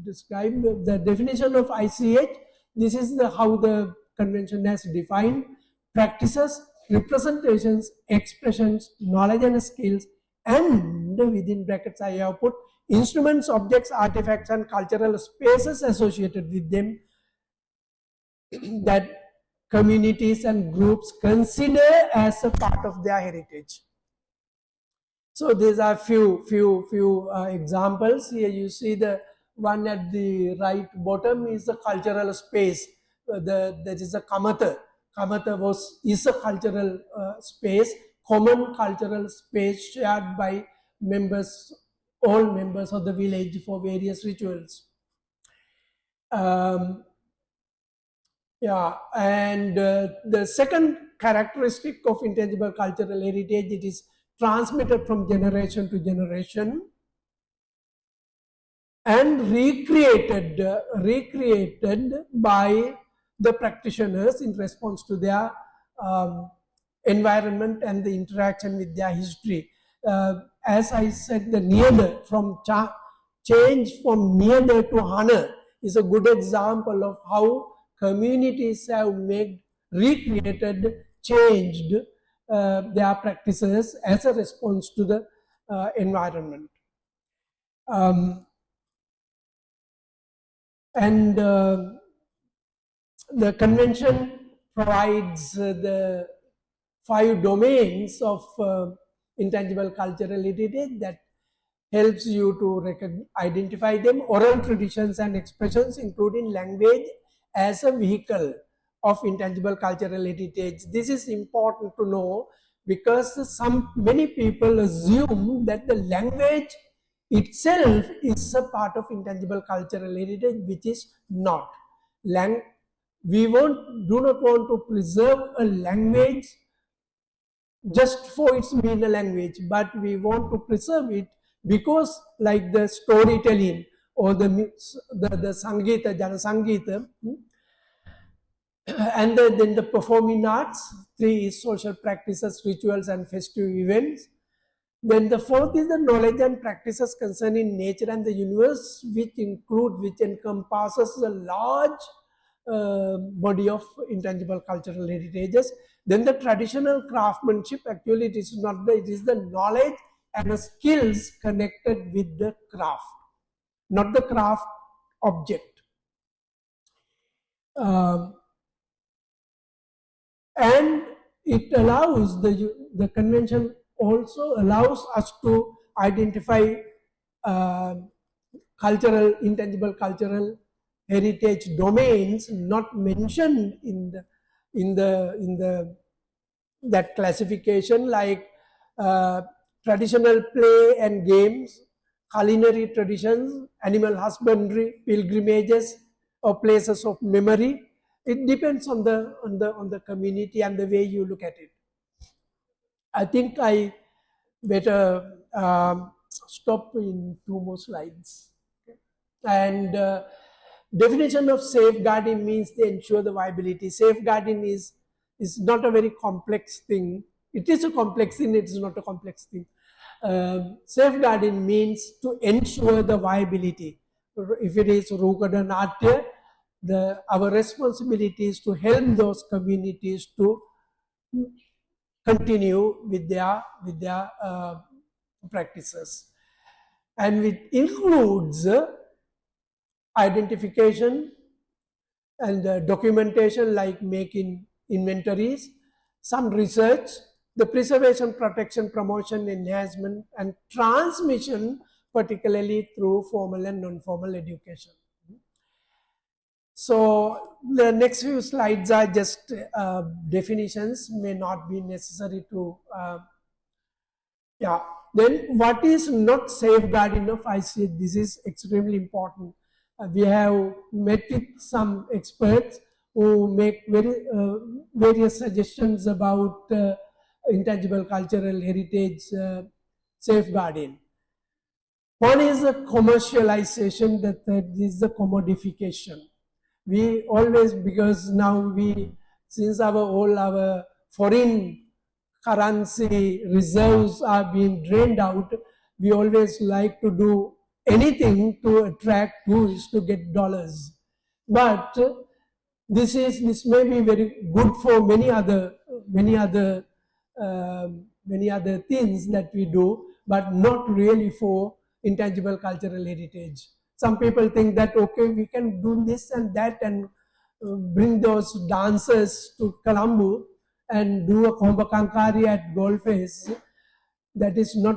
described. The definition of ICH, this is how the convention has defined: practices, representations, expressions, knowledge and skills, and within brackets I have put instruments, objects, artifacts, and cultural spaces associated with them that communities and groups consider as a part of their heritage. So these are few examples. Here you see the one at the right bottom is the cultural space. That is a kamata. Kamata is a cultural space, common cultural space shared by members, all members of the village for various rituals. Yeah, and the second characteristic of intangible cultural heritage, it is transmitted from generation to generation and recreated by the practitioners in response to their environment and the interaction with their history. As I said, the near from change from near to hana is a good example of how communities have recreated, changed their practices as a response to the environment. And the convention provides the 5 domains of intangible cultural heritage that helps you to identify them: oral traditions and expressions, including language as a vehicle of intangible cultural heritage. This is important to know because many people assume that the language itself is a part of intangible cultural heritage, which is not. We do not want to preserve a language just for its being a language, but we want to preserve it because like the storytelling or the Sangita, Jana Sangita, and then the performing arts, 3 is social practices, rituals and festive events. Then the 4th is the knowledge and practices concerning nature and the universe, which encompasses a large body of intangible cultural heritages. Then the traditional craftsmanship, actually it is the knowledge and the skills connected with the craft, not the craft object. And it allows the convention also allows us to identify intangible cultural heritage domains not mentioned in the that classification, like traditional play and games, culinary traditions, animal husbandry, pilgrimages, or places of memory. It depends on the community and the way you look at it. I think I better stop in 2 more slides. And definition of safeguarding means they ensure the viability. Safeguarding is not a very complex thing. It is a complex thing, it is not a complex thing. Safeguarding means to ensure the viability. If it is Rukada Natya, our responsibility is to help those communities to continue with their practices. And it includes identification and documentation, like making inventories, some research, the preservation, protection, promotion, enhancement, and transmission, particularly through formal and non-formal education. So the next few slides are just definitions, may not be necessary to yeah. Then what is not safeguarding of ICH? This is extremely important. We have met with some experts who make various suggestions about intangible cultural heritage safeguarding. One is the commercialization, that is the commodification. We always, because now since all our foreign currency reserves are being drained out, we always like to do anything to attract tourists to get dollars. But this may be very good for many other things that we do, but not really for intangible cultural heritage. Some people think that, okay, we can do this and that and bring those dancers to Colombo and do a Kumbhakankari at Goldface. That is not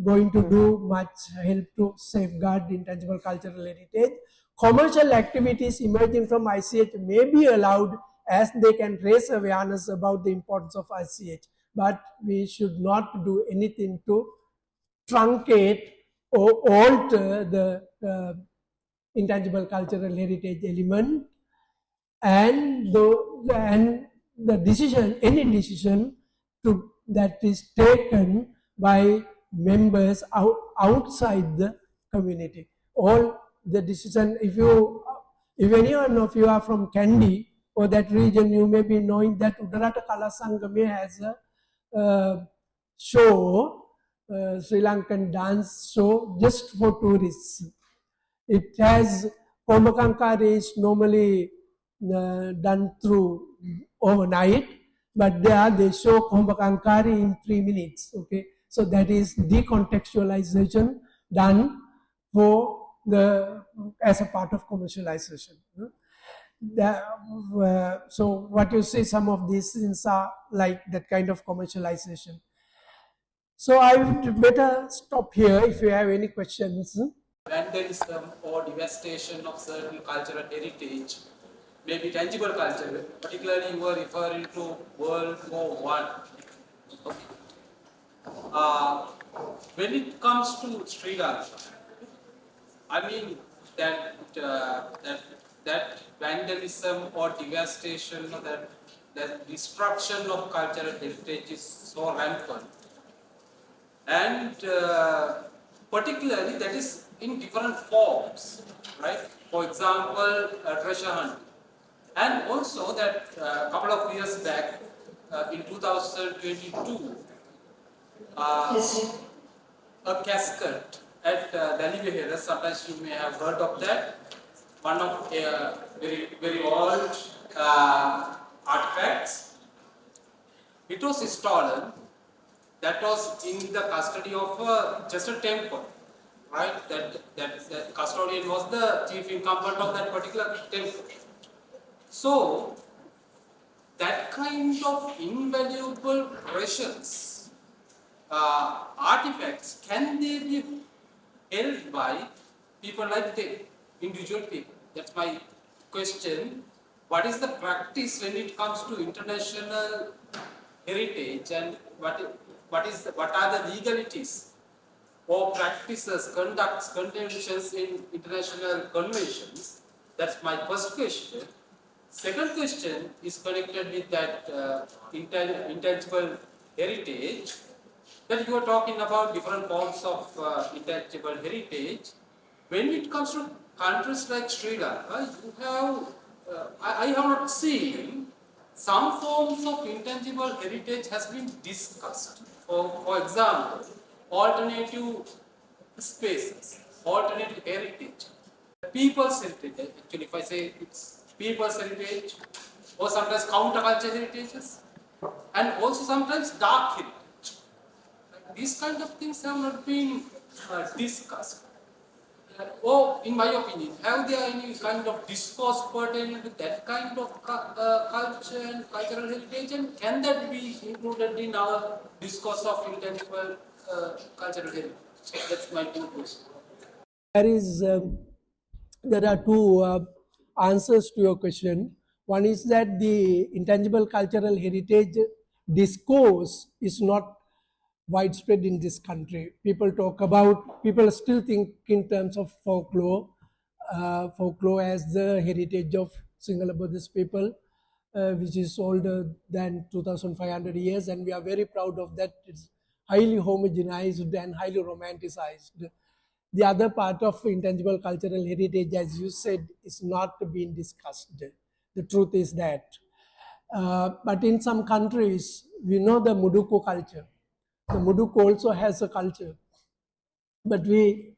going to do much help to safeguard intangible cultural heritage. Commercial activities emerging from ICH may be allowed, as they can raise awareness about the importance of ICH, but we should not do anything to truncate or alter the intangible cultural heritage element, and the decision, any decision that is taken by members outside the community. All the decision, if anyone of you are from Kandy or that region, you may be knowing that Udarata Kala Sangame has a show, Sri Lankan dance show, just for tourists. It has Kumbhakankari is normally done through overnight, but there they show Kumbhakankari in 3 minutes. Okay, so that is decontextualization done as a part of commercialization. So what you see, some of these things are like that kind of commercialization. So I would better stop here if you have any questions. Vandalism or devastation of certain cultural heritage, maybe tangible culture, particularly you were referring to World War I. When it comes to Sri Lanka, I mean that vandalism or devastation or that destruction of cultural heritage is so rampant. And particularly that is in different forms, right? For example, treasure hunt. And also that a couple of years back, in 2022, a casket at Dalivehera, sometimes you may have heard of that, one of very old artifacts. It was stolen. That was in the custody of just a temple, right? That custodian was the chief incumbent of that particular temple. So that kind of invaluable treasures, artifacts, can they be held by people like them, individual people? That's my question. What is the practice when it comes to international heritage, and what are the legalities or practices, conducts, conventions in international conventions? That's my first question. Second question is connected with that intangible heritage, that you are talking about different forms of intangible heritage. When it comes to countries like Sri Lanka, you have, I have not seen some forms of intangible heritage has been discussed. For example, alternative spaces, alternative heritage, people's heritage. Actually, if I say it's people's heritage, or sometimes counterculture heritages, and also sometimes dark heritage. These kind of things have not been discussed. Or, in my opinion, have there any kind of discourse pertaining to that kind of culture and cultural heritage, and can that be included in our discourse of intangible cultural heritage? So that's my two questions. There are two answers to your question. One is that the intangible cultural heritage discourse is not widespread in this country. People still think in terms of folklore, folklore as the heritage of Sinhala Buddhist people, which is older than 2,500 years, and we are very proud of that. It's highly homogenized and highly romanticized. The other part of intangible cultural heritage, as you said, is not being discussed. The truth is that. But in some countries, we know the Muduku culture. The Muduku also has a culture. But we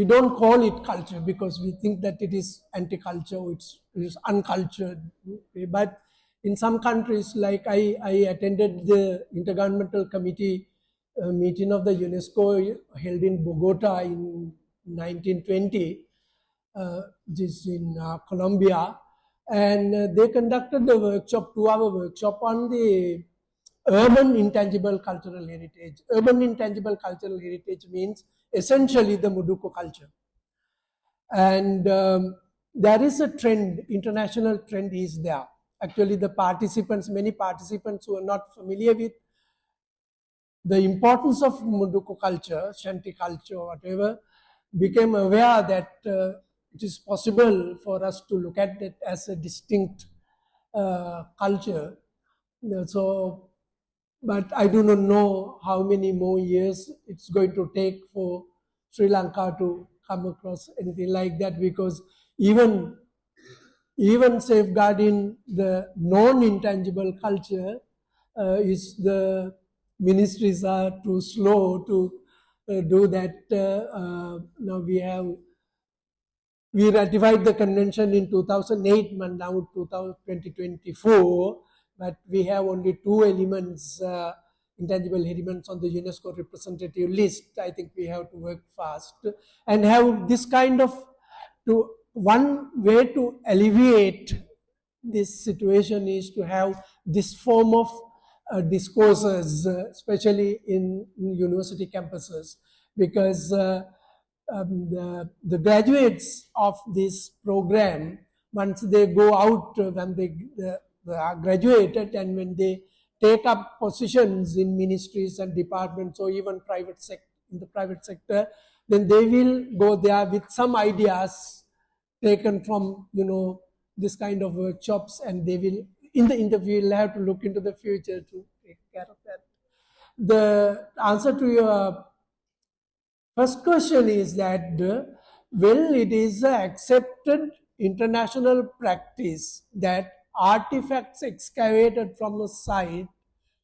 don't call it culture because we think that it is anti-culture, it is uncultured. But in some countries, like I attended the Intergovernmental Committee meeting of the UNESCO held in Bogota in 1920, which is in Colombia, and they conducted the workshop, 2-hour workshop on the urban intangible cultural heritage. Urban intangible cultural heritage means essentially the Muduku culture. And there is a trend, international trend is there. Actually, many participants who are not familiar with the importance of Muduku culture, Shanti culture, or whatever, became aware that it is possible for us to look at it as a distinct culture. So, but I do not know how many more years it's going to take for Sri Lanka to come across anything like that, because even safeguarding the non-intangible culture is the ministries are too slow to do that. Now we ratified the convention in 2008, and now 2024, but we have only 2 elements, intangible elements on the UNESCO representative list. I think we have to work fast and have this kind of, one way to alleviate this situation is to have this form of discourses, especially in university campuses, because the graduates of this program, once they go out, when they are graduated, and when they take up positions in ministries and departments, or even in the private sector, then they will go there with some ideas taken from this kind of workshops, and they will, in the interview, will have to look into the future to take care of that. The answer to your First question is that, well, it is a accepted international practice that artifacts excavated from a site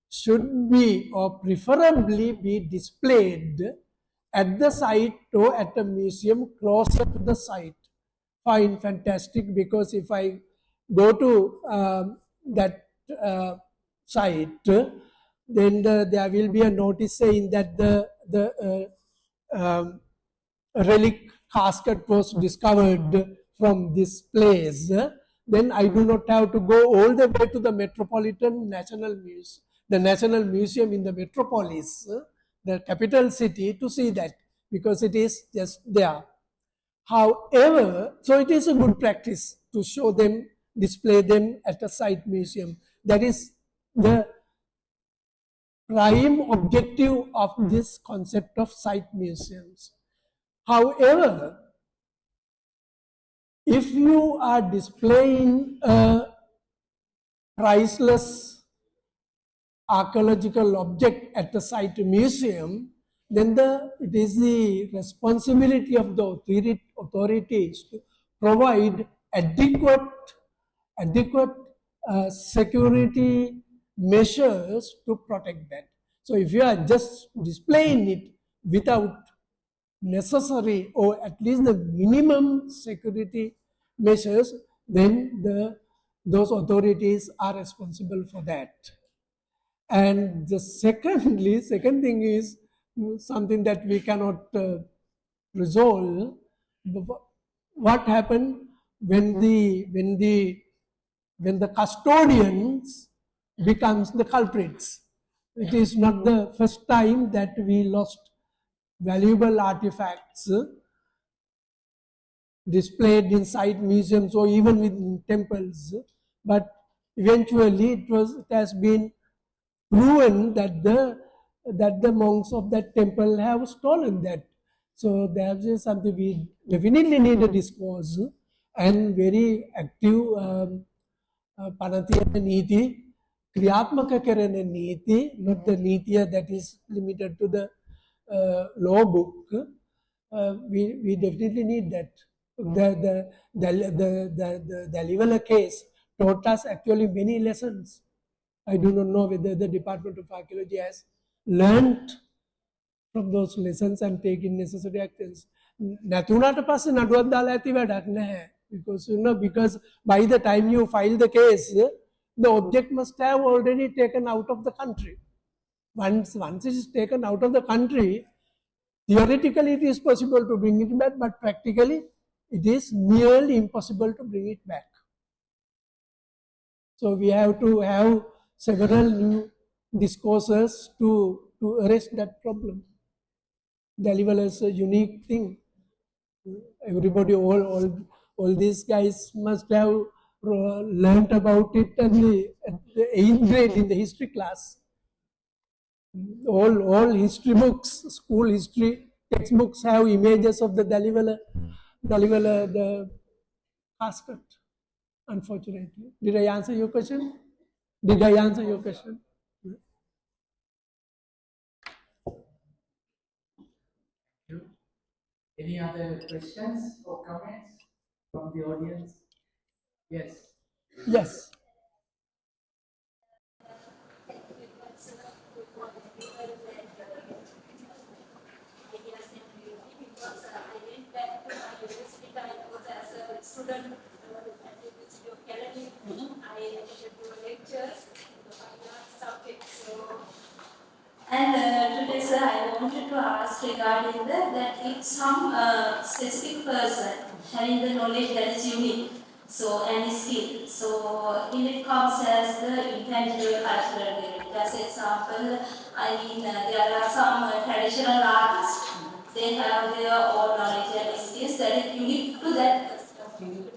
should be or preferably be displayed at the site or at a museum closer to the site. Fine, fantastic, because if I go to that site, then there will be a notice saying that the relic casket was discovered from this place, then I do not have to go all the way to the Metropolitan National Museum, the National Museum in the metropolis, the capital city, to see that, because it is just there. However, so it is a good practice to show them, display them at a site museum. That is the prime objective of this concept of site museums. However, if you are displaying a priceless archaeological object at the site museum, then it is the responsibility of the authorities to provide adequate security measures to protect that. So if you are just displaying it without necessary or at least the minimum security measures, then those authorities are responsible for that. And the second thing is something that we cannot resolve. What happened when the custodians becomes the culprits? It is not the first time that we lost valuable artifacts displayed inside museums or even within temples, but eventually it has been proven that the monks of that temple have stolen that. So that is something we definitely need a discourse and very active පනතියන නීති ක්‍රියාත්මක කරන නීති, not the නීතිය that is limited to the law book. We definitely need that. The Dalivela case taught us actually many lessons. I do not know whether the Department of Archaeology has learned from those lessons and taken necessary actions. නැතුණාට පස්සේ නඩුවක් දාලා ඇති වැඩක් නැහැ. Because by the time you file the case, the object must have already taken out of the country. Once it is taken out of the country, theoretically it is possible to bring it back, but practically it is nearly impossible to bring it back. So we have to have several new discourses to arrest that problem. Dalivela is a unique thing. Everybody, all these guys must have learned about it at the 8th grade in the history class. All history books, school history textbooks have images of the Dalivela, the casket. Unfortunately, did I answer your question? Did I answer your question? Any other questions or comments from the audience? Yes. Yes. Because I went back to my university time as a student at the University of Academy. I attended your lectures in the fine arts subject. And today, sir, I wanted to ask regarding that if some specific person having the knowledge that is unique, and skill, in it comes as the intangible cultural heritage. As example, there are some traditional artists. They have their own knowledge and skills that is unique to that person.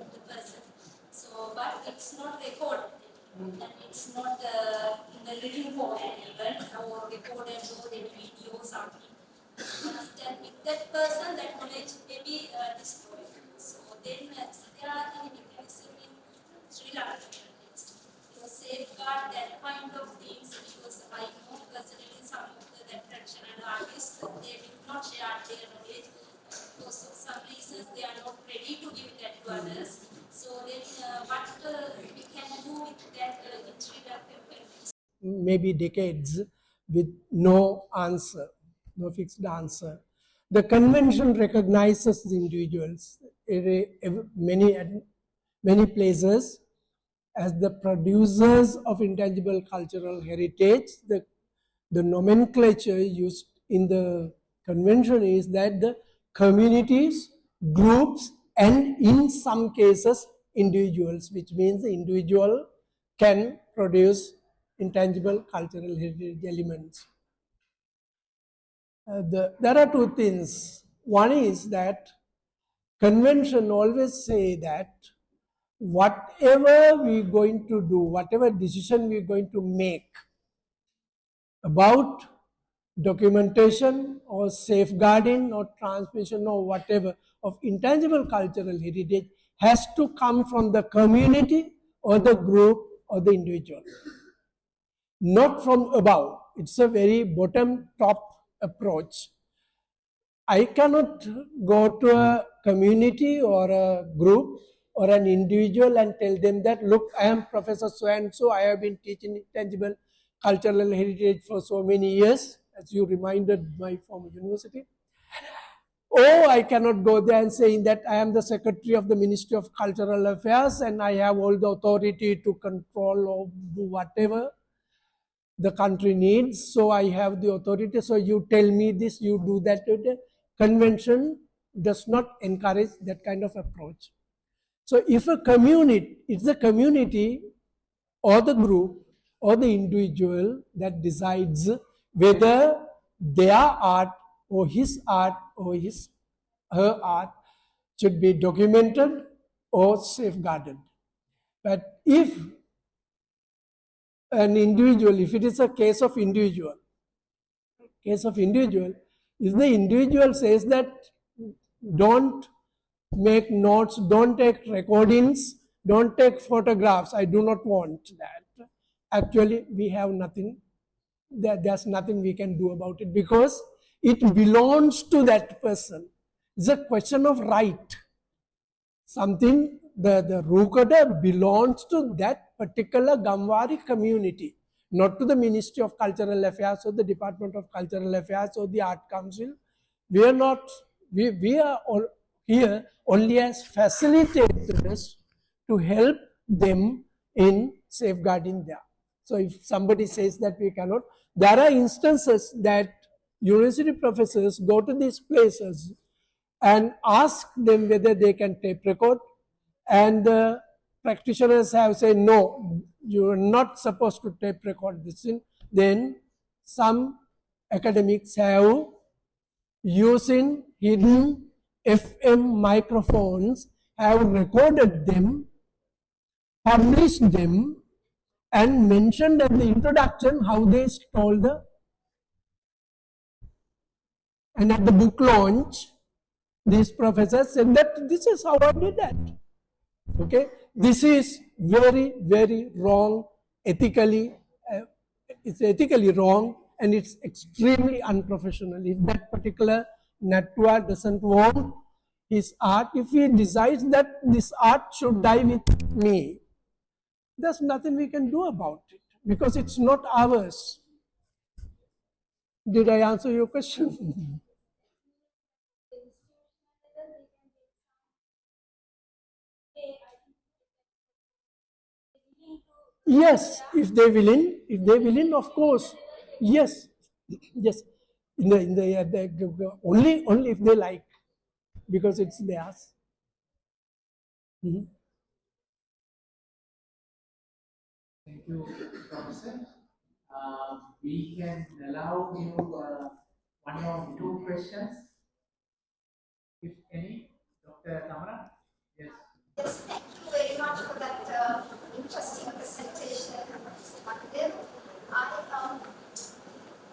But it's not recorded. And it's not in the written format even, or recorded or in video or something. Then with that person, that knowledge may be destroyed. Then there are any mechanism in Sri Lanka to safeguard that kind of things, because I know personally some of the traditional artists, they did not share their knowledge because they are not ready to give that to others. So then what we can do with that in Sri Lanka? Maybe decades with no answer, no fixed answer. The convention recognizes the individuals many places as the producers of intangible cultural heritage. The nomenclature used in the convention is that the communities, groups, and in some cases individuals, which means the individual can produce intangible cultural heritage elements. There are two things. One is that convention always say that whatever we're going to do, whatever decision we're going to make about documentation or safeguarding or transmission or whatever of intangible cultural heritage has to come from the community or the group or the individual, not from above. It's a very bottom top approach. I cannot go to a community or a group or an individual and tell them that, look, I am Professor so and so, I have been teaching intangible cultural heritage for so many years, as you reminded my former university. Oh, I cannot go there and saying that I am the Secretary of the Ministry of Cultural Affairs and I have all the authority to control or do whatever the country needs, so I have the authority, so you tell me this, you do that. Convention does not encourage that kind of approach. So if a community, it's the community or the group or the individual that decides whether their art or his art or her art should be documented or safeguarded. But if an individual, if it is a case of individual, if the individual says that don't make notes, don't take recordings, don't take photographs, I do not want that. Actually, we have nothing, there's nothing we can do about it because it belongs to that person. It's a question of right. Something, the Rukada belongs to that particular Gamwari community, not to the Ministry of Cultural Affairs or the Department of Cultural Affairs or the Art Council. We are not, we are all here only as facilitators to help them in safeguarding that. So if somebody says that we cannot, there are instances that university professors go to these places and ask them whether they can tape record, and the practitioners have said no, you are not supposed to tape record this thing. Then some academics have using hidden FM microphones have recorded them, published them, and mentioned at the introduction how they stole the, and at the book launch these professors said that this is how I did that. Okay, this is very, very wrong, ethically, it's ethically wrong, and it's extremely unprofessional. If that particular Natwa doesn't want his art, if he decides that this art should die with me, there's nothing we can do about it because it's not ours. Did I answer your question? Yes, if they willing, of course. Yes, yes. Only if they like, because it's theirs. Mhm. Thank you, Professor. We can allow you one or two questions, if any. Dr. Tamara? Yes. Yes, thank you very much for that interesting presentation, Mr. Mandir.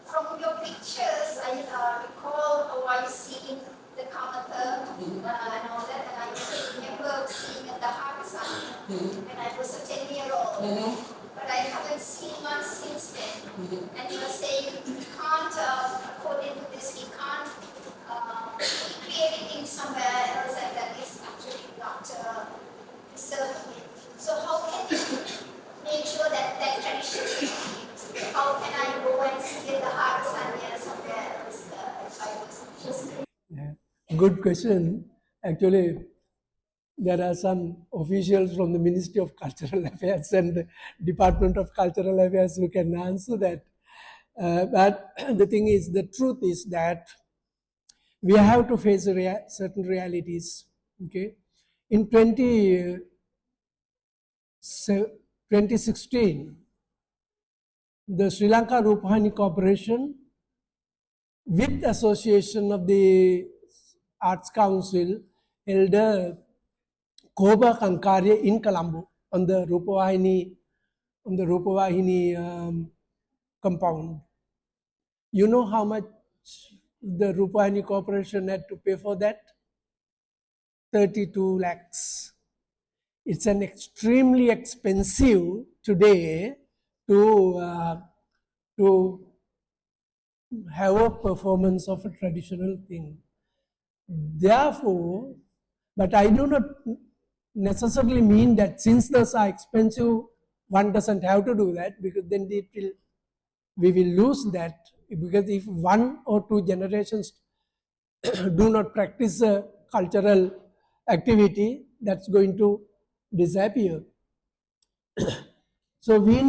From your pictures, I recall how I've seen the Kamatha and all that, and I remember seeing at the Harsan when I was a 10-year-old. But I haven't seen one since then. And you were saying we can't, according to this, we can't recreate it in somewhere else, and that good question. Actually, there are some officials from the Ministry of Cultural Affairs and the Department of Cultural Affairs who can answer that. But the thing is, the truth is that we have to face certain realities. Okay, in 2016, the Sri Lanka Rupahani Corporation, with association of the Arts Council, held a Koba Kankarya in Colombo on the Rupavahini compound. You know how much the Rupahini Corporation had to pay for that? 32 lakhs. It's an extremely expensive today to have a performance of a traditional thing. Therefore, but I do not necessarily mean that since those are expensive, one doesn't have to do that, because then we will lose that, because if 1 or 2 generations do not practice a cultural activity, that's going to disappear. So we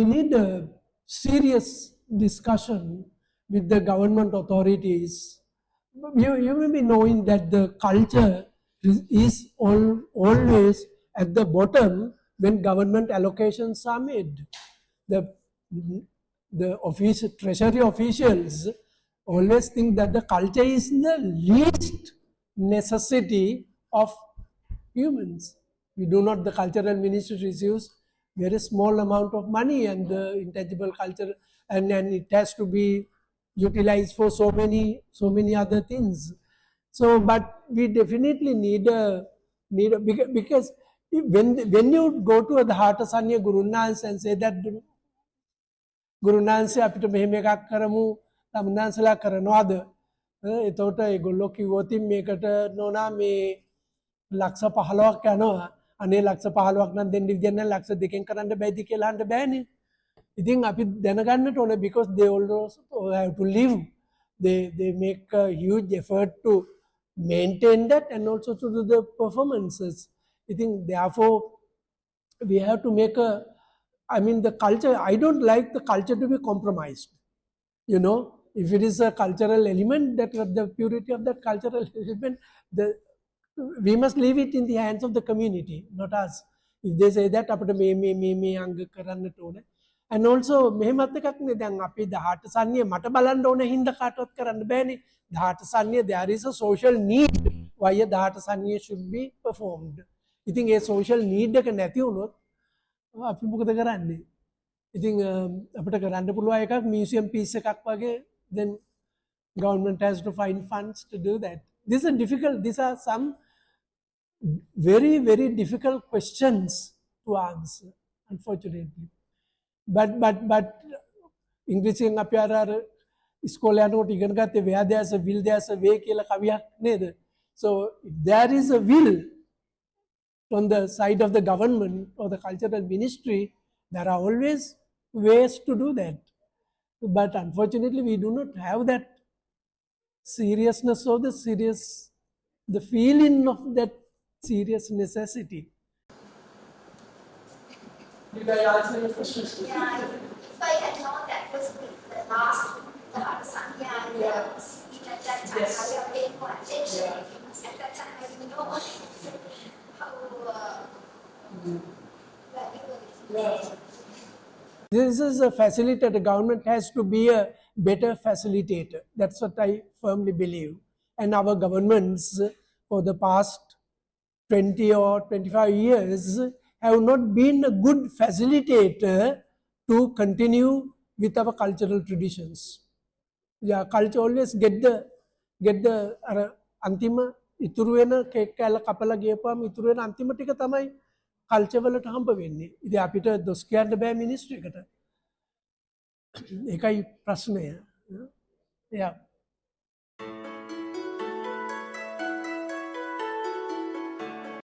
need a serious discussion with the government authorities. You may be knowing that the culture is always at the bottom when government allocations are made. The treasury officials always think that the culture is the least necessity of humans. The cultural ministry receives very small amount of money, and the intangible culture, and it has to be utilized for so many other things. So, but we definitely need because when you go to the Hatasanya Gurunans and say that ගුරුනාන්සේ අපිට මෙහෙම එකක් කරමු තමුන්නාන්සලා කරනවාද එතකොට ඒගොල්ලෝ කිව්වොත් මේකට නෝනා මේ ලක්ෂ 15ක් යනවා අනේ ලක්ෂ 15ක් නම් දෙන්න විදියක් නැහැ ලක්ෂ 2කින් කරන්න බැයිද කියලා අහන්න බෑනේ ඉතින් අපි දැනගන්නට ඕනේ because they also have to live they make a huge effort to maintain that and also to do the performances I think therefore we have to make the culture, I don't like the culture to be compromised. If it is a cultural element, that the purity of that cultural element, we must leave it in the hands of the community, not us. If they say that, and also, there is a social need why the Hatasanya should be performed. I think a social need අපි මොකද කරන්නේ ඉතින් අපිට කරන්න පුළුවන් එකක් museum piece එකක් වගේ then government has to find funds to do that these are some very very difficult questions to answer unfortunately but ඉංග්‍රීසියෙන් අපි අර ඉස්කෝලේ යනකොට ඉගෙන ගත්තේ where there's a will there's a way කියලා කවියක් නේද so if there is a will on the side of the government or the cultural ministry, there are always ways to do that. But unfortunately, we do not have that seriousness or the feeling of that serious necessity. Did I answer your question? Yeah, if I had known that was the last, the Hatasanya, and at that time, Yes. I would have paid more attention. Yeah. At that time, I didn't know how valuable it is. This is a facilitator. The government has to be a better facilitator. That's what I firmly believe. And our governments for the past 20 or 25 years have not been a good facilitator to continue with our cultural traditions. Yeah, culture always get the antima ඉතුරු වෙන cake කෑල්ල කපලා ගියපුවාම ඉතුරු වෙන අන්තිම ටික තමයි culture වලට හම්බ වෙන්නේ. ඉතින් අපිට දොස් කියන්න බෑ මිනිස්ට්‍රි එකට. ඒකයි ප්‍රශ්නය. Yeah.